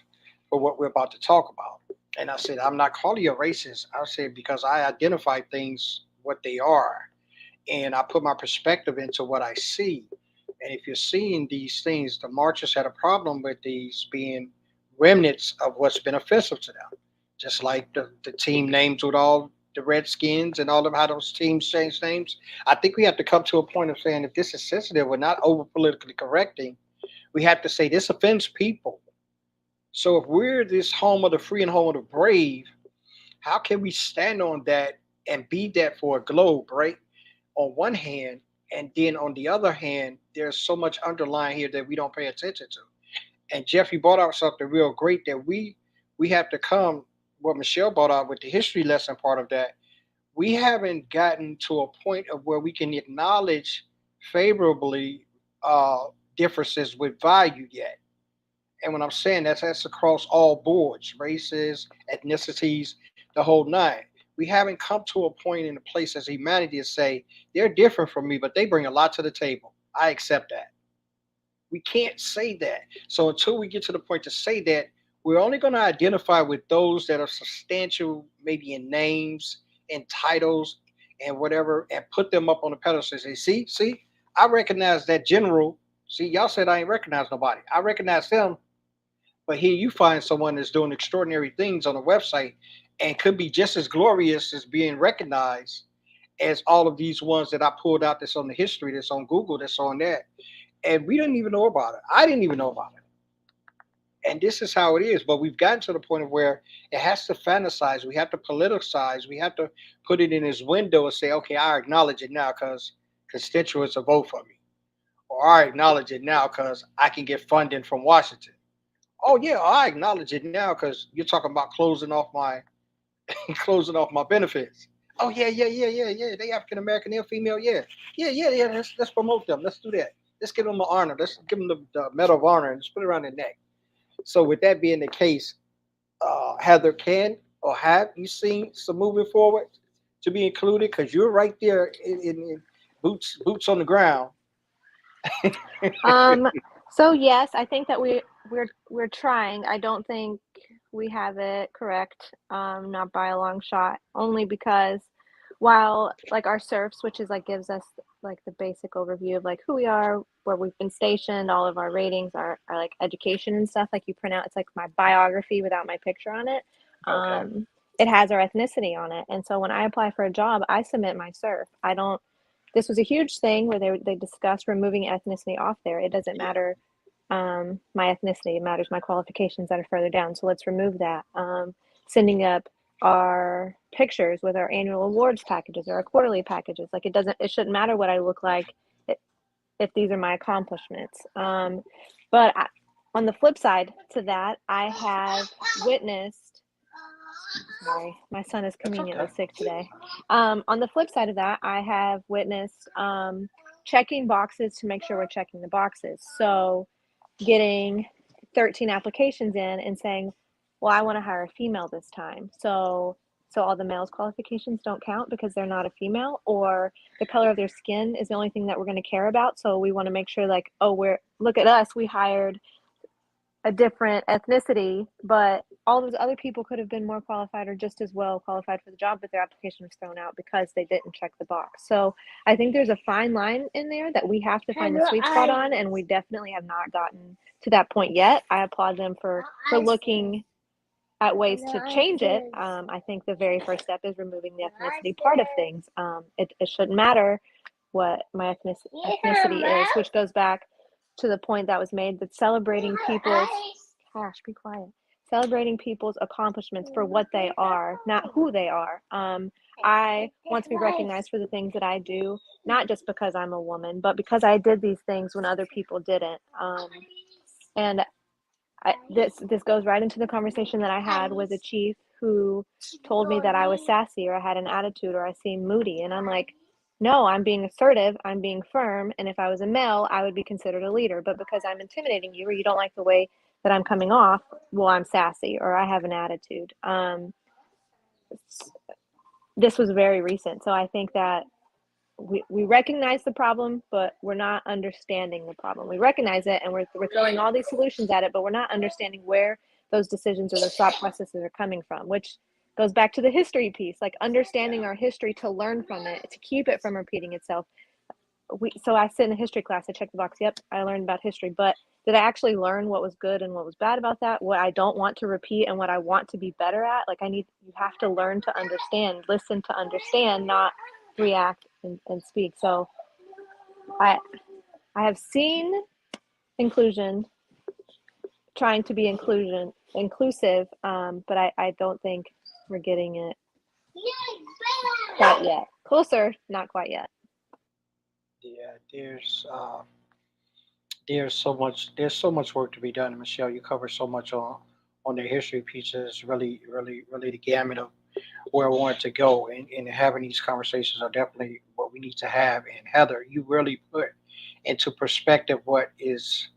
for what we're about to talk about. And I said, I'm not calling you a racist. I said, because I identify things what they are. And I put my perspective into what I see. And if you're seeing these things, the marchers had a problem with these being remnants of what's been offensive to them. Just like the team names with all the Redskins and all of how those teams change names. I think we have to come to a point of saying if this is sensitive, we're not over politically correcting. We have to say this offends people. So if we're this home of the free and home of the brave, how can we stand on that and be that for a globe, right? On one hand, and then on the other hand, there's so much underlying here that we don't pay attention to. And Jeffrey brought out something real great that we have to come. What Michelle brought out with the history lesson part of that, we haven't gotten to a point of where we can acknowledge favorably differences with value yet. And when I'm saying that's across all boards, races, ethnicities, the whole nine. We haven't come to a point in a place as humanity to say they're different from me, but they bring a lot to the table. I accept that. We can't say that. So until we get to the point to say that, we're only going to identify with those that are substantial, maybe in names and titles and whatever, and put them up on the pedestal and say, see, I recognize that general. See, y'all said I ain't recognize nobody. I recognize them, but here you find someone that's doing extraordinary things on a website and could be just as glorious as being recognized as all of these ones that I pulled out that's on the history, that's on Google, that's on that. And we didn't even know about it. I didn't even know about it. And this is how it is. But we've gotten to the point of where it has to fantasize. We have to politicize. We have to put it in his window and say, okay, I acknowledge it now because constituents will vote for me. Or I acknowledge it now because I can get funding from Washington. Oh yeah, I acknowledge it now because you're talking about closing off my benefits. Oh yeah. They African American, they're female. Yeah. Let's promote them. Let's do that. Let's give them an honor. Let's give them the Medal of Honor and just put it around their neck. So with that being the case, Heather, can or have you seen some moving forward to be included? Because you're right there in boots on the ground. Um, so yes, I think that we're trying. I don't think we have it correct, not by a long shot, only because while like our SERFs, which is like gives us like the basic overview of like who we are, where we've been stationed, all of our ratings, our like education and stuff, like you print out, it's like my biography without my picture on it. Okay. It has our ethnicity on it. And so when I apply for a job, I submit my SERF. I don't This was a huge thing where they discussed removing ethnicity off there. It doesn't matter my ethnicity, it matters my qualifications that are further down. So let's remove that. Sending up our pictures with our annual awards packages or our quarterly packages. Like it shouldn't matter what I look like if these are my accomplishments. But on the flip side to that, I have witnessed, sorry, my son is conveniently sick today. On the flip side of that, I have witnessed checking boxes to make sure we're checking the boxes. So getting 13 applications in and saying, well, I want to hire a female this time. So all the males' qualifications don't count because they're not a female, or the color of their skin is the only thing that we're going to care about. So we want to make sure like, oh, look at us, we hired a different ethnicity, but all those other people could have been more qualified or just as well qualified for the job, but their application was thrown out because they didn't check the box. So I think there's a fine line in there that we have to find the sweet spot on, and we definitely have not gotten to that point yet. I applaud them for looking at ways to change it. I think the very first step is removing the ethnicity part of things. It shouldn't matter what my ethnicity is, which goes back to the point that was made that celebrating people's accomplishments for what they are, not who they are. I want to be recognized for the things that I do, not just because I'm a woman, but because I did these things when other people didn't. And this goes right into the conversation that I had with a chief who told me that I was sassy or I had an attitude or I seemed moody. And I'm like, no, I'm being assertive, I'm being firm, and if I was a male, I would be considered a leader. But because I'm intimidating you or you don't like the way that I'm coming off, well, I'm sassy or I have an attitude. This was very recent. So I think that we recognize the problem, but we're not understanding the problem. We recognize it and we're throwing all these solutions at it, but we're not understanding where those decisions or those thought processes are coming from, which goes back to the history piece, like understanding our history to learn from it, to keep it from repeating itself. so I sit in a history class, I check the box, yep, I learned about history, but did I actually learn what was good and what was bad about that, what I don't want to repeat and what I want to be better at? Like you have to learn to understand, listen to understand, not react and speak. So I have seen inclusion, trying to be inclusive, but I don't think we're getting it quite yet. Closer, not quite yet. Yeah, there's so much work to be done. And Michelle, you cover so much on the history pieces. Really the gamut of where I want to go, and having these conversations are definitely what we need to have. And Heather, you really put into perspective what is.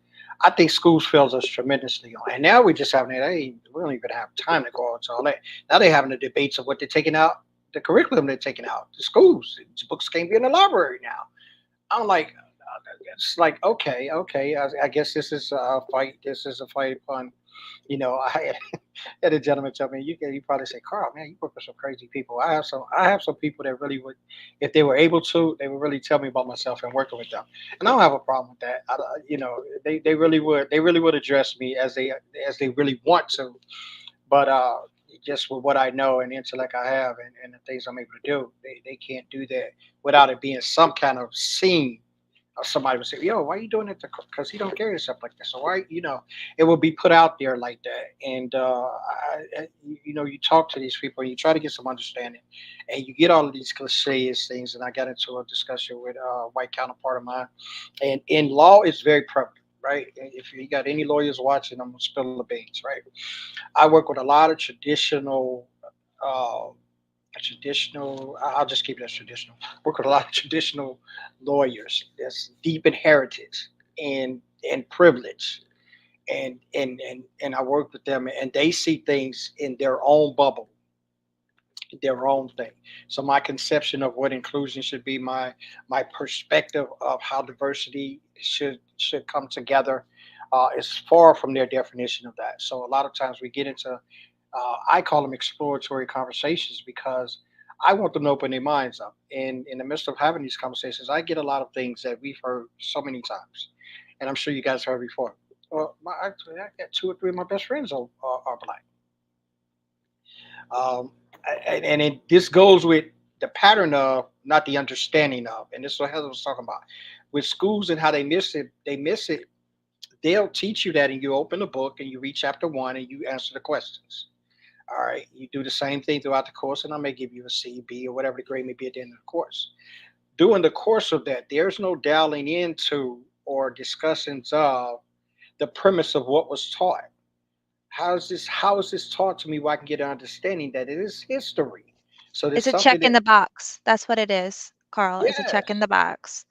I think schools fails us tremendously on, and now we're just having it. Hey, we don't even have time to go into all that. Now they're having the debates of what they're taking out, the curriculum they're taking out. The schools, these books can't be in the library now. I'm like, it's like okay. I guess this is a fight. This is a fight upon, I had a gentleman tell me, you probably say, Carl, man, you work with some crazy people. I have some people that really would, if they were able to, they would really tell me about myself and working with them. And I don't have a problem with that. They really would address me as they really want to, but just with what I know and the intellect I have and the things I'm able to do, they can't do that without it being some kind of scene. Somebody would say, "Yo, why are you doing it?" Because he don't carry himself like this. So why, it will be put out there like that. And you talk to these people and you try to get some understanding, and you get all of these cliches things. And I got into a discussion with a white counterpart of mine, and in law, it's very prevalent. Right. If you got any lawyers watching, I'm gonna spill the beans. Right. I work with a lot of uh, I'll just keep it as traditional. Work with a lot of traditional lawyers that's deep in heritage and privilege, and I work with them, and they see things in their own bubble, their own thing. So my conception of what inclusion should be, my perspective of how diversity should come together, is far from their definition of that. So a lot of times we get into, I call them exploratory conversations because I want them to open their minds up. And in the midst of having these conversations, I get a lot of things that we've heard so many times, and I'm sure you guys heard before. Well, actually, I got two or three of my best friends are black. Um, this goes with the pattern of, not the understanding of, and this is what Heather was talking about with schools and how they miss it. They miss it. They'll teach you that, and you open the book and you read chapter one and you answer the questions. All right, you do the same thing throughout the course, and I may give you a C, B, or whatever the grade may be at the end of the course. During the course of that, there's no dialing into or discussions of the premise of what was taught. How is this taught to me where I can get an understanding that it is history? So there's It's a something check in that, the box. That's what it is, Carl. It's a check in yes, the box.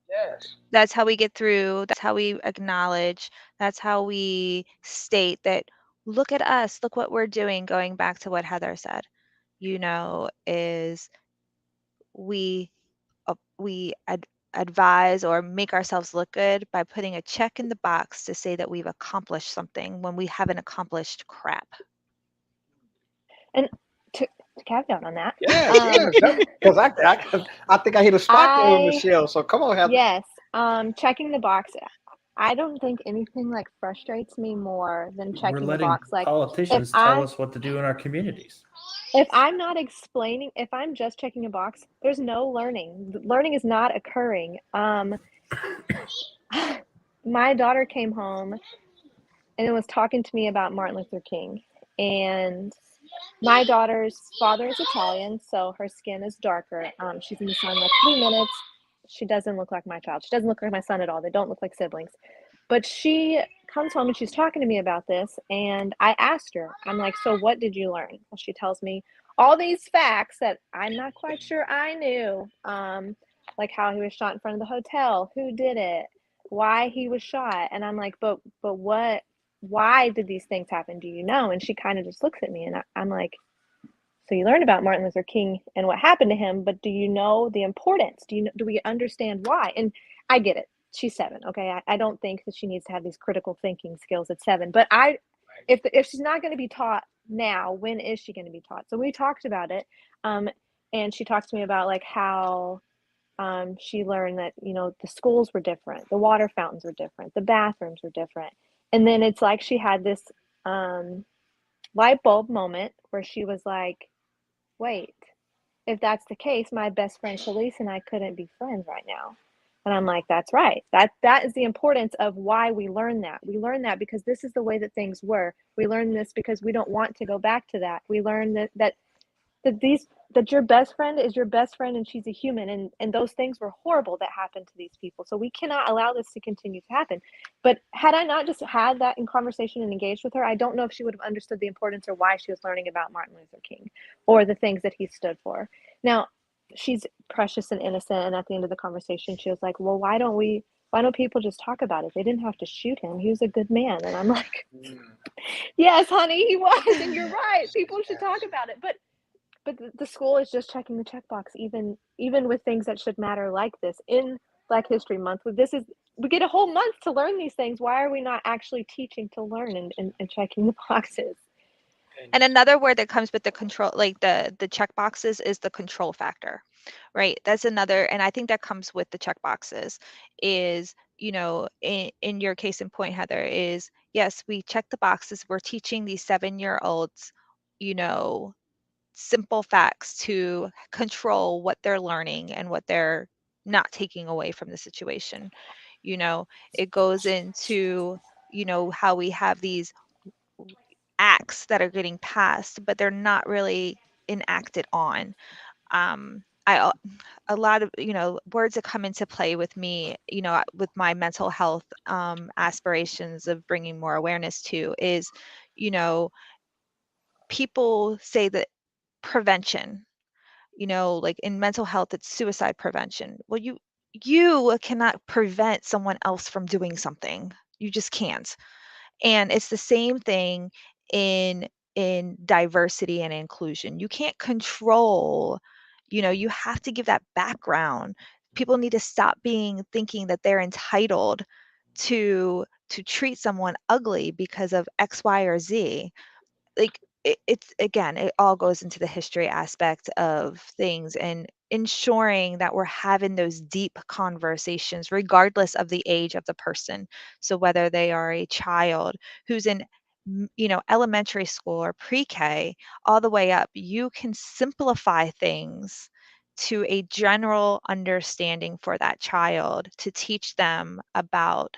yes, That's how we get through. That's how we acknowledge. That's how we state that, look at us, look what we're doing, going back to what Heather said, is we advise or make ourselves look good by putting a check in the box to say that we've accomplished something when we haven't accomplished crap. And to caveat on that, yes, yes. Because I think I hit a spot there with I Michelle. So come on, Heather. yes, checking the box. I don't think anything like frustrates me more than We're checking the letting box. Like if politicians tell I us what to do in our communities. if I'm not explaining, if I'm just checking a box, there's no learning. Learning is not occurring. My daughter came home and was talking to me about Martin Luther King, and my daughter's father is Italian, so her skin is darker. She's in the sun like 3 minutes. She doesn't look like my child. She doesn't look like my son at all. They don't look like siblings. But she comes home and she's talking to me about this. And I asked her, I'm like, so what did you learn? Well, she tells me all these facts that I'm not quite sure I knew. Like how he was shot in front of the hotel, who did it, why he was shot. And I'm like, but what, why did these things happen? Do you know? And she kind of just looks at me and I'm like, so you learned about Martin Luther King and what happened to him, but do you know the importance? Do we understand why? And I get it. She's 7. Okay. I don't think that she needs to have these critical thinking skills at 7, but if she's not going to be taught now, when is she going to be taught? So we talked about it. And she talked to me about like how She learned that, the schools were different, the water fountains were different, the bathrooms were different. And then it's like she had this light bulb moment where she was like, wait, if that's the case, my best friend Khalees and I couldn't be friends right now. And I'm like, that's right. That is the importance of why we learn that. We learn that because this is the way that things were. We learn this because we don't want to go back to that. We learn that your best friend is your best friend and she's a human, and those things were horrible that happened to these people. So we cannot allow this to continue to happen. But had I not just had that in conversation and engaged with her, I don't know if she would have understood the importance or why she was learning about Martin Luther King or the things that he stood for. Now, she's precious and innocent, and at the end of the conversation she was like, well, why don't people just talk about it? They didn't have to shoot him. He was a good man. And I'm like, yes, honey, he was, and you're right. People should talk about it. But the school is just checking the checkbox, even with things that should matter like this in Black History Month. We get a whole month to learn these things. Why are we not actually teaching to learn and checking the boxes? And another word that comes with the control, like the check boxes, is the control factor, right? That's another, and I think that comes with the check boxes is, in your case in point, Heather, is yes, we check the boxes. We're teaching these 7-year-olds, simple facts to control what they're learning and what they're not taking away from the situation. It goes into, how we have these acts that are getting passed, but they're not really enacted on. A lot of words that come into play with me, with my mental health aspirations of bringing more awareness to is, people say that prevention, like in mental health, it's suicide prevention. Well, you cannot prevent someone else from doing something. You just can't. And it's the same thing in diversity and inclusion. You can't control, you have to give that background. People need to stop thinking that they're entitled to treat someone ugly because of X, Y, or Z. Like it's again, it all goes into the history aspect of things and ensuring that we're having those deep conversations regardless of the age of the person. So whether they are a child who's in elementary school or pre-K all the way up, you can simplify things to a general understanding for that child to teach them about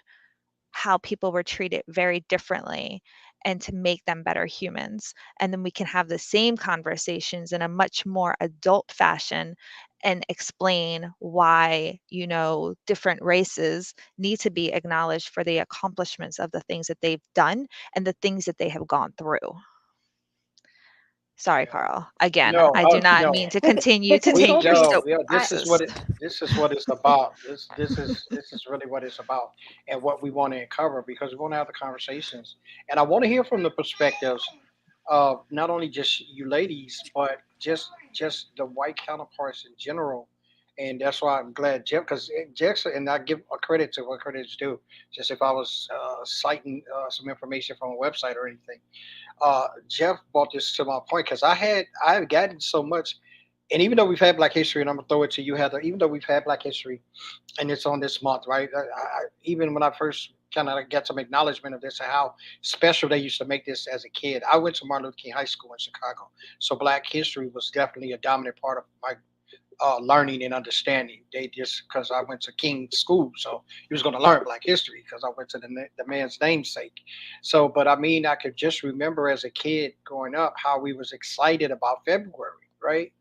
how people were treated very differently and to make them better humans. And then we can have the same conversations in a much more adult fashion and explain why, different races need to be acknowledged for the accomplishments of the things that they've done and the things that they have gone through. Sorry, Yeah. Carl. Again, No, I do not no. mean to continue to We take your know, yeah, soapboxes. this is what it's about. This is really what it's about, and what we want to uncover because we want to have the conversations, and I want to hear from the perspectives of not only just you ladies, but just the white counterparts in general. And that's why I'm glad Jeff, because Jeff, and I give a credit to what credit is due. Just if I was citing some information from a website or anything, Jeff brought this to my point because I've gotten so much, and even though we've had Black History, and I'm gonna throw it to you, Heather. Even though we've had Black History, and it's on this month, right? Even when I first kind of get some acknowledgement of this and how special they used to make this as a kid. I went to Martin Luther King High School in Chicago, so Black History was definitely a dominant part of my learning and understanding. They just because I went to King School, so he was going to learn Black history because I went to the man's namesake. So, but I mean, I could just remember as a kid growing up how we was excited about February, right?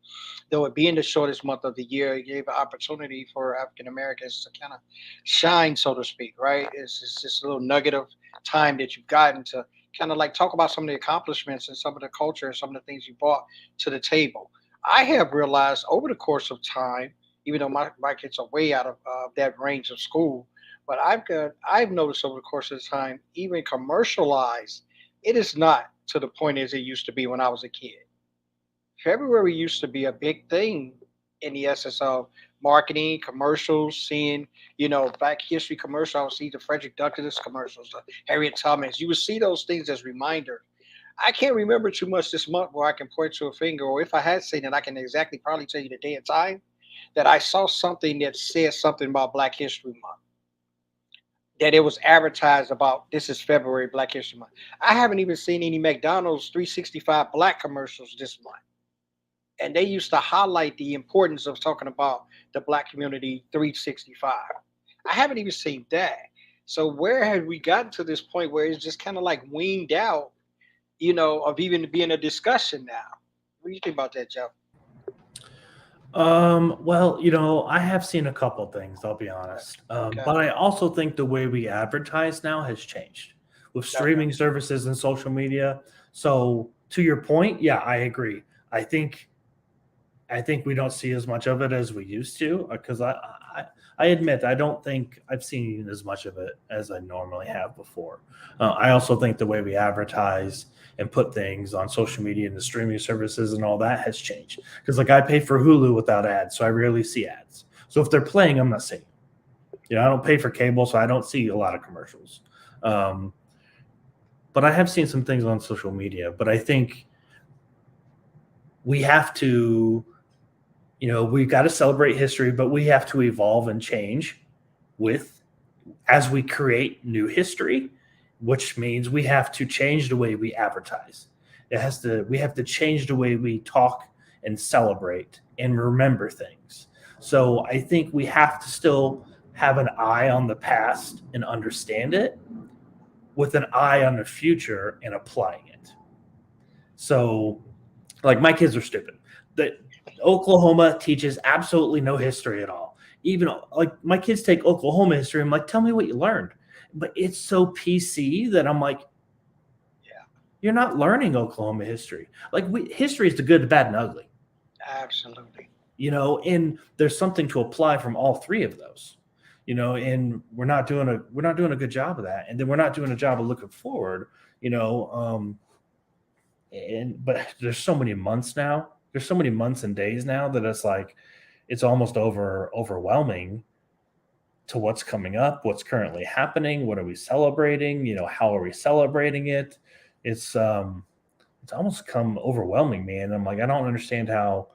Though it being the shortest month of the year, it gave an opportunity for African Americans to kind of shine, so to speak, right? It's just a little nugget of time that you've gotten to kind of like talk about some of the accomplishments and some of the culture and some of the things you brought to the table. I have realized over the course of time, even though my kids are way out of that range of school, but I've noticed over the course of time, even commercialized, it is not to the point as it used to be when I was a kid. February used to be a big thing in the essence of marketing, commercials, seeing, Black History commercials. I would see the Frederick Douglass commercials, the Harriet Tubmans. You would see those things as reminders. I can't remember too much this month where I can point to a finger, or if I had seen it, I can exactly probably tell you the day and time. that I saw something that said something about Black History Month. That it was advertised about this is February Black History Month. I haven't even seen any McDonald's 365 Black commercials this month. And they used to highlight the importance of talking about the Black community 365. I haven't even seen that. So where have we gotten to this point where it's just kind of like weaned out, of even being a discussion now? What do you think about that, Joe? Well, I have seen a couple things, I'll be honest. Okay. But I also think the way we advertise now has changed with streaming services and social media. So to your point, yeah, I agree. I think we don't see as much of it as we used to, because I admit I don't think I've seen as much of it as I normally have before. I also think the way we advertise and put things on social media and the streaming services and all that has changed. Because like I pay for Hulu without ads, so I rarely see ads. So if they're playing, I'm not seeing them. I don't pay for cable, so I don't see a lot of commercials. But I have seen some things on social media. But I think we have to, we've got to celebrate history, but we have to evolve and change as we create new history, which means we have to change the way we advertise. We have to change the way we talk and celebrate and remember things. So I think we have to still have an eye on the past and understand it with an eye on the future and applying it. So like my kids are stupid. Oklahoma teaches absolutely no history at all. Even like my kids take Oklahoma history. I'm like, tell me what you learned. But it's so PC that I'm like, yeah, you're not learning Oklahoma history. Like history is the good, the bad, and ugly. Absolutely. And there's something to apply from all three of those. And we're not doing a good job of that. And then we're not doing a job of looking forward. But there's so many months now. There's so many months and days now that it's like it's almost overwhelming to what's coming up, what's currently happening, what are we celebrating, how are we celebrating it? It's almost come overwhelming me. And I'm like, I don't understand how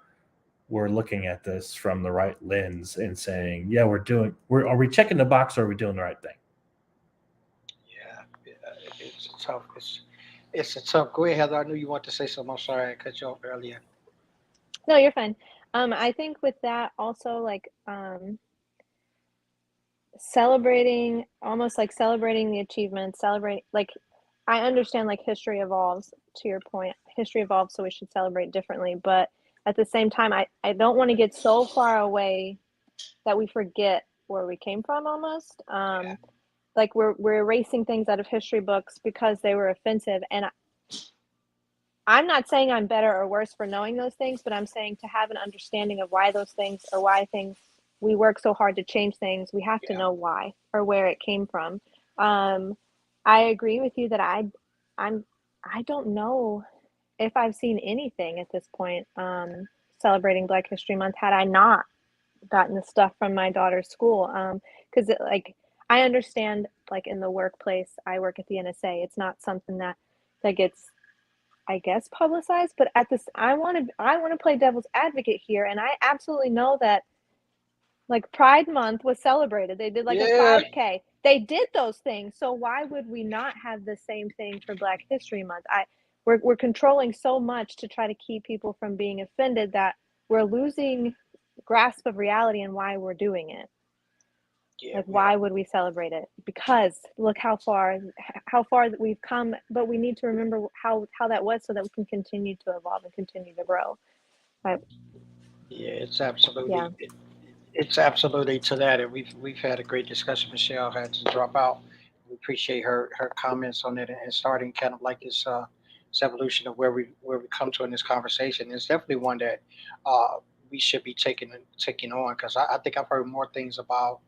we're looking at this from the right lens and saying, yeah, are we checking the box or are we doing the right thing? Yeah, it's tough. It's a tough. Go ahead, Heather. I knew you wanted to say something. I'm sorry I cut you off earlier. No, you're fine. I think with that also, like, celebrating the achievements, I understand like history evolves, to your point. History evolves, so we should celebrate differently. But at the same time, I don't want to get so far away that we forget where we came from almost. Like we're erasing things out of history books because they were offensive. And I'm not saying I'm better or worse for knowing those things, but I'm saying to have an understanding of why those things or why things we work so hard to change things, we have to know why or where it came from. I agree with you that I don't know if I've seen anything at this point celebrating Black History Month had I not gotten the stuff from my daughter's school. Because I understand, like in the workplace, I work at the NSA. It's not something that gets, I guess, publicized. But I want to play devil's advocate here, and I absolutely know that. Like Pride Month was celebrated. They did a 5K. They did those things. So why would we not have the same thing for Black History Month? We're controlling so much to try to keep people from being offended that we're losing grasp of reality and why we're doing it. Why would we celebrate it? Because look how far that we've come, but we need to remember how that was so that we can continue to evolve and continue to grow. It's absolutely it's absolutely to that, and we've had a great discussion. Michelle had to drop out. We appreciate her comments on it and starting kind of like this evolution of where we come to in this conversation. It's definitely one that we should be taking on, because I think I've heard more things about.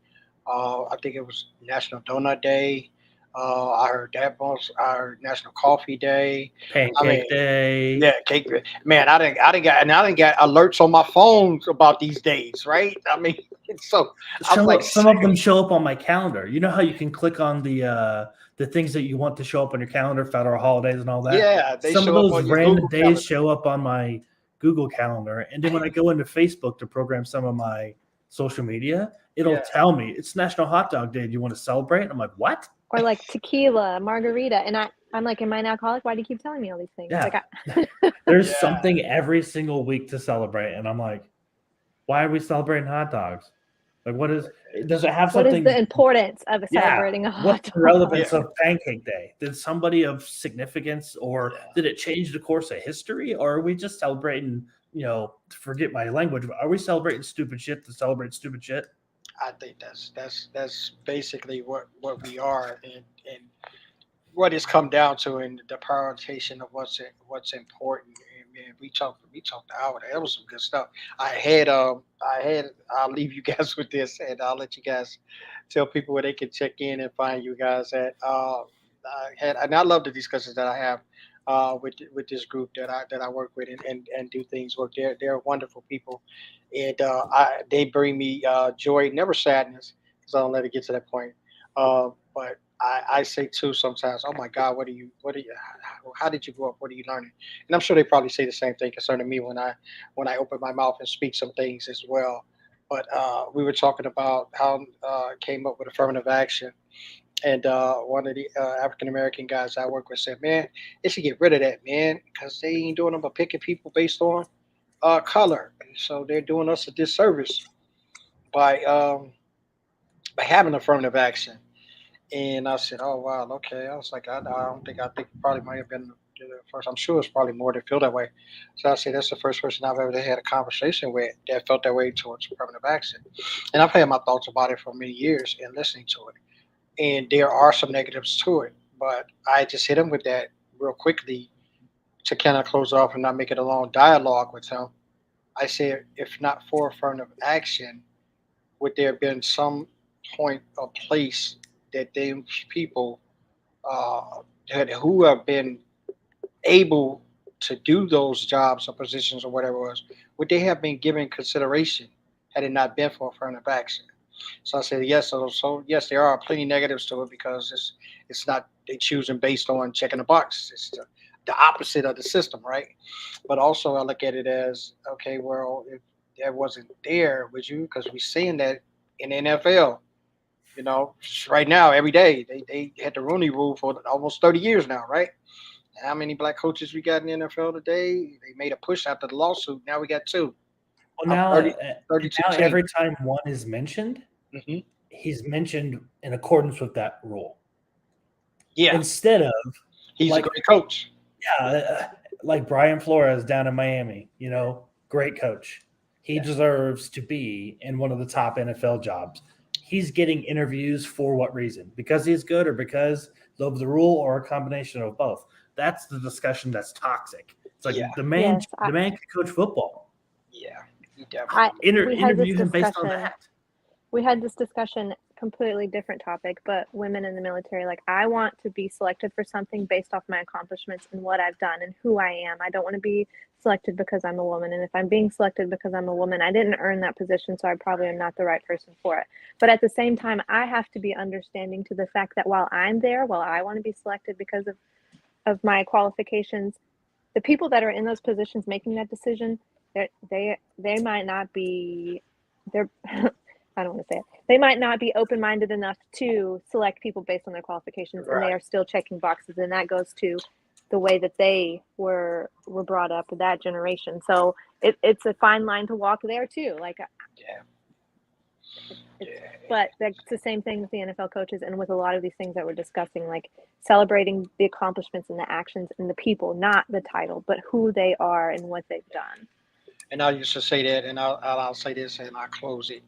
I think it was National Donut Day. I heard that was our National Coffee Day, Pancake Day. Yeah, cake. Man, I didn't get alerts on my phone about these days, right? I mean, so some of them show up on my calendar. You know how you can click on the things that you want to show up on your calendar, federal holidays and all that. Yeah, some of those random days show up on my Google Calendar, and then when I go into Facebook to program some of my social media, it'll tell me it's National Hot Dog Day. Do you want to celebrate? I'm like, what? Or like tequila, margarita, and I'm like, am I an alcoholic? Why do you keep telling me all these things? Yeah. Like, There's something every single week to celebrate, and I'm like, why are we celebrating hot dogs? Like, does it have what something? is the importance of celebrating a hot What's dog? the relevance of Pancake Day? Did somebody of significance, or did it change the course of history, or are we just celebrating? To forget my language, are we celebrating stupid shit to celebrate stupid shit? I think that's basically what we are, and what it's come down to, in the prioritization of what's important. And man, we talked out. That was some good stuff. I'll leave you guys with this, and I'll let you guys tell people where they can check in and find you guys at. And I love the discussions that I have with this group that I work with, and do things with. They're wonderful people, and they bring me joy, never sadness, because I don't let it get to that point. But I say too sometimes, oh my God, how did you grow up? What are you learning? And I'm sure they probably say the same thing concerning me when I open my mouth and speak some things as well. But we were talking about how I came up with affirmative action, and one of the African American guys I work with said, "Man, they should get rid of that, man, because they ain't doing them but picking people based on color. So they're doing us a disservice by having affirmative action." And I said, "Oh wow, okay." I was like, I don't think. I think it probably might have been the first. I'm sure it's probably more that feel that way. So I said, that's the first person I've ever had a conversation with that felt that way towards affirmative action. And I've had my thoughts about it for many years and listening to it. And there are some negatives to it, but I just hit him with that real quickly to kind of close off and not make it a long dialogue with him. I said, if not for affirmative action, would there have been some point or place that they people who have been able to do those jobs or positions or whatever it was, would they have been given consideration had it not been for affirmative action? So I said yes. So yes, there are plenty negatives to it, because it's not they choosing based on checking the box. It's the opposite of the system, right? But also I look at it as, okay, well, if that wasn't there, would you? Because we're seeing that in the NFL. Right now, every day they had the Rooney Rule for almost 30 years now, right? How many black coaches we got in the NFL today? They made a push after the lawsuit. Now we got two. Well, now, 32 now every time one is mentioned, hmm he's mentioned in accordance with that rule. Yeah, Instead of he's a great coach. Like Brian Flores down in Miami, great coach. He deserves to be in one of the top NFL jobs. He's getting interviews for what reason? Because he's good, or because of the rule, or a combination of both? That's the discussion that's toxic. It's like the man can coach football. Yeah, he definitely. Interview him based on that. We had this discussion, completely different topic, but women in the military, like, I want to be selected for something based off my accomplishments and what I've done and who I am. I don't want to be selected because I'm a woman. And if I'm being selected because I'm a woman, I didn't earn that position, so I probably am not the right person for it. But at the same time, I have to be understanding to the fact that while I'm there, while I want to be selected because of my qualifications, the people that are in those positions making that decision, they might not be, they're I don't want to say it. They might not be open-minded enough to select people based on their qualifications, and they are still checking boxes. And that goes to the way that they were brought up, that generation. So it's a fine line to walk there too. Like, but that's the same thing with the NFL coaches and with a lot of these things that we're discussing, like celebrating the accomplishments and the actions and the people, not the title, but who they are and what they've done. And I used to say that, and I'll say this, and I'll close it.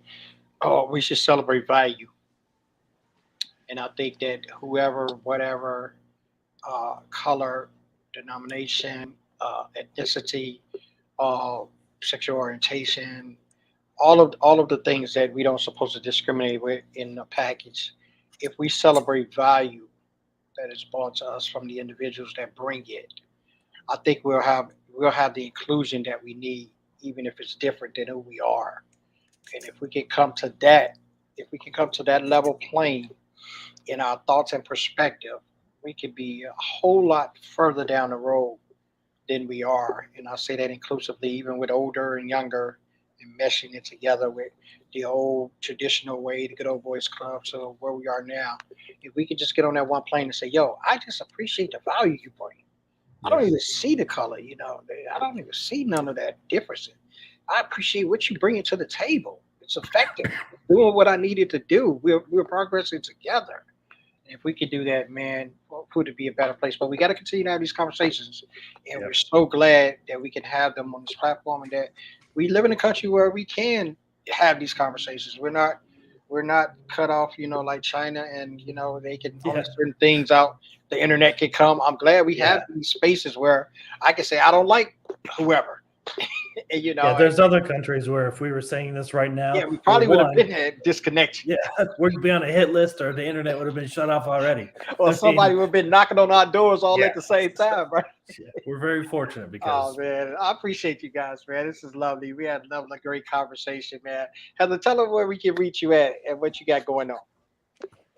Oh, we should celebrate value. And I think that whoever, whatever, color, denomination, ethnicity, uh, sexual orientation, all of the things that we don't supposed to discriminate with in the package, if we celebrate value that is brought to us from the individuals that bring it, I think we'll have the inclusion that we need, even if it's different than who we are. And if we can come to that level plane in our thoughts and perspective, we could be a whole lot further down the road than we are. And I say that inclusively, even with older and younger, and meshing it together with the old traditional way, the good old boys club, to where we are now. If we could just get on that one plane and say, yo, I just appreciate the value you bring. I don't Yeah. even see the color, I don't even see none of that difference. I appreciate what you bring to the table. It's effective. Doing what I needed to do. We're progressing together. And if we could do that, man, well, food would be a better place. But we got to continue to have these conversations. And we're Yep. so glad that we can have them on this platform and that we live in a country where we can have these conversations. We're not cut off, like China, and they can only Yeah. certain things out. The internet can come. I'm glad we have Yeah. these spaces where I can say I don't like whoever, and, Yeah. There's other countries where if we were saying this right yeah, now, we well, probably would have one, been at disconnection. yeah, we'd be on a hit list or the internet would have been shut off already. Or I somebody mean, would have been knocking on our doors all yeah. at the same time, right? Yeah, we're very fortunate Oh because man, I appreciate you guys, man. This is lovely. We had another great conversation, man. Heather, tell them where we can reach you at and what you got going on.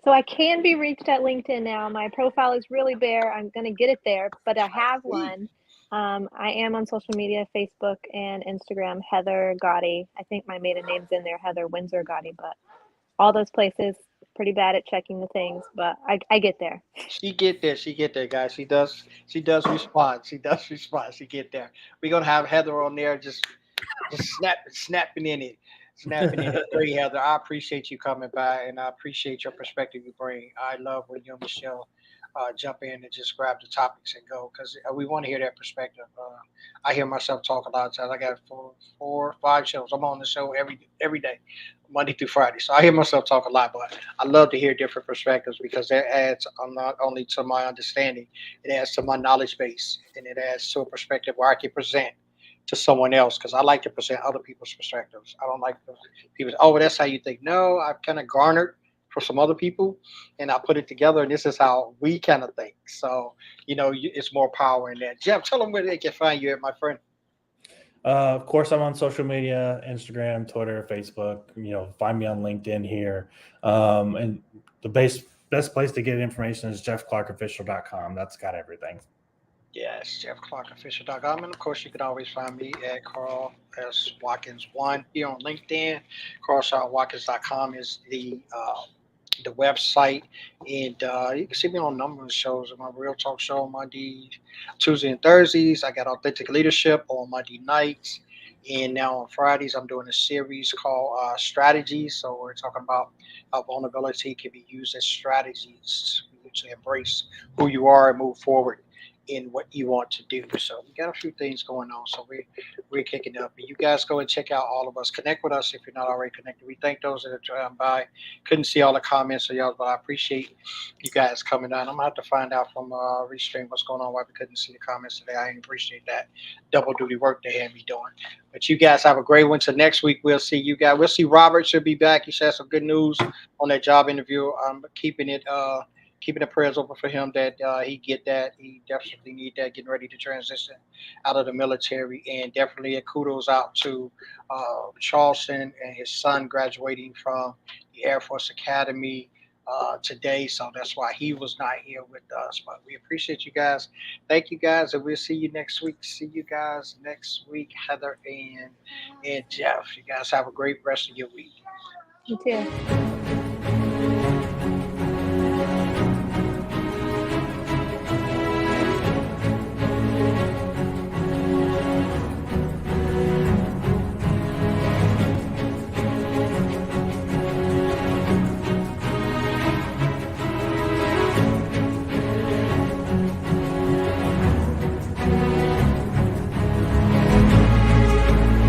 So I can be reached at LinkedIn now. My profile is really bare. I'm going to get it there, but I have one. I am on social media, Facebook and Instagram, Heather Gotti. I think my maiden name's in there, Heather Windsor Gotti, but all those places, pretty bad at checking the things, but I get there. She get there. She get there, guys. She does. She does respond. She does respond. She get there. We're gonna have Heather on there, just snapping in it, snapping in it. Great, Heather. I appreciate you coming by, and I appreciate your perspective you bring. I love when you and Michelle jump in and just grab the topics and go because we want to hear that perspective. I hear myself talk a lot of times. I got four, 5 shows. I'm on the show every day, Monday through Friday. So I hear myself talk a lot, but I love to hear different perspectives because that adds not only to my understanding, it adds to my knowledge base, and it adds to a perspective where I can present to someone else because I like to present other people's perspectives. I don't like people. Oh, that's how you think. No, I've kind of garnered from some other people, and I put it together, and this is how we kind of think. So it's more power in that. Jeff, tell them where they can find you, at my friend. Of course, I'm on social media, Instagram, Twitter, Facebook. Find me on LinkedIn here. And the best place to get information is jeffclarkofficial.com. That's got everything. Yes, jeffclarkofficial.com. And of course, you can always find me at Carl S. Watkins1 here on LinkedIn. CarlShawWatkins.com is the website, and you can see me on a number of shows. My Real Talk Show on Monday, Tuesday, and Thursdays. I got Authentic Leadership on Monday nights, and now on Fridays I'm doing a series called Strategies. So we're talking about how vulnerability can be used as strategies to embrace who you are and move forward in what you want to do. So we got a few things going on. So we're kicking it up. But you guys go and check out all of us. Connect with us if you're not already connected. We thank those that are driving by. Couldn't see all the comments of y'all, but I appreciate you guys coming down. I'm gonna have to find out from Restream what's going on, why we couldn't see the comments today. I appreciate that double duty work they had me doing. But you guys have a great one. So next week we'll see you guys. We'll see Robert should be back. He said some good news on that job interview. I'm keeping the prayers open for him that he get that. He definitely need that, getting ready to transition out of the military. And definitely a kudos out to Charleston and his son graduating from the Air Force Academy today. So that's why he was not here with us. But we appreciate you guys. Thank you guys. And we'll see you next week. See you guys next week, Heather and Jeff. You guys have a great rest of your week. You too.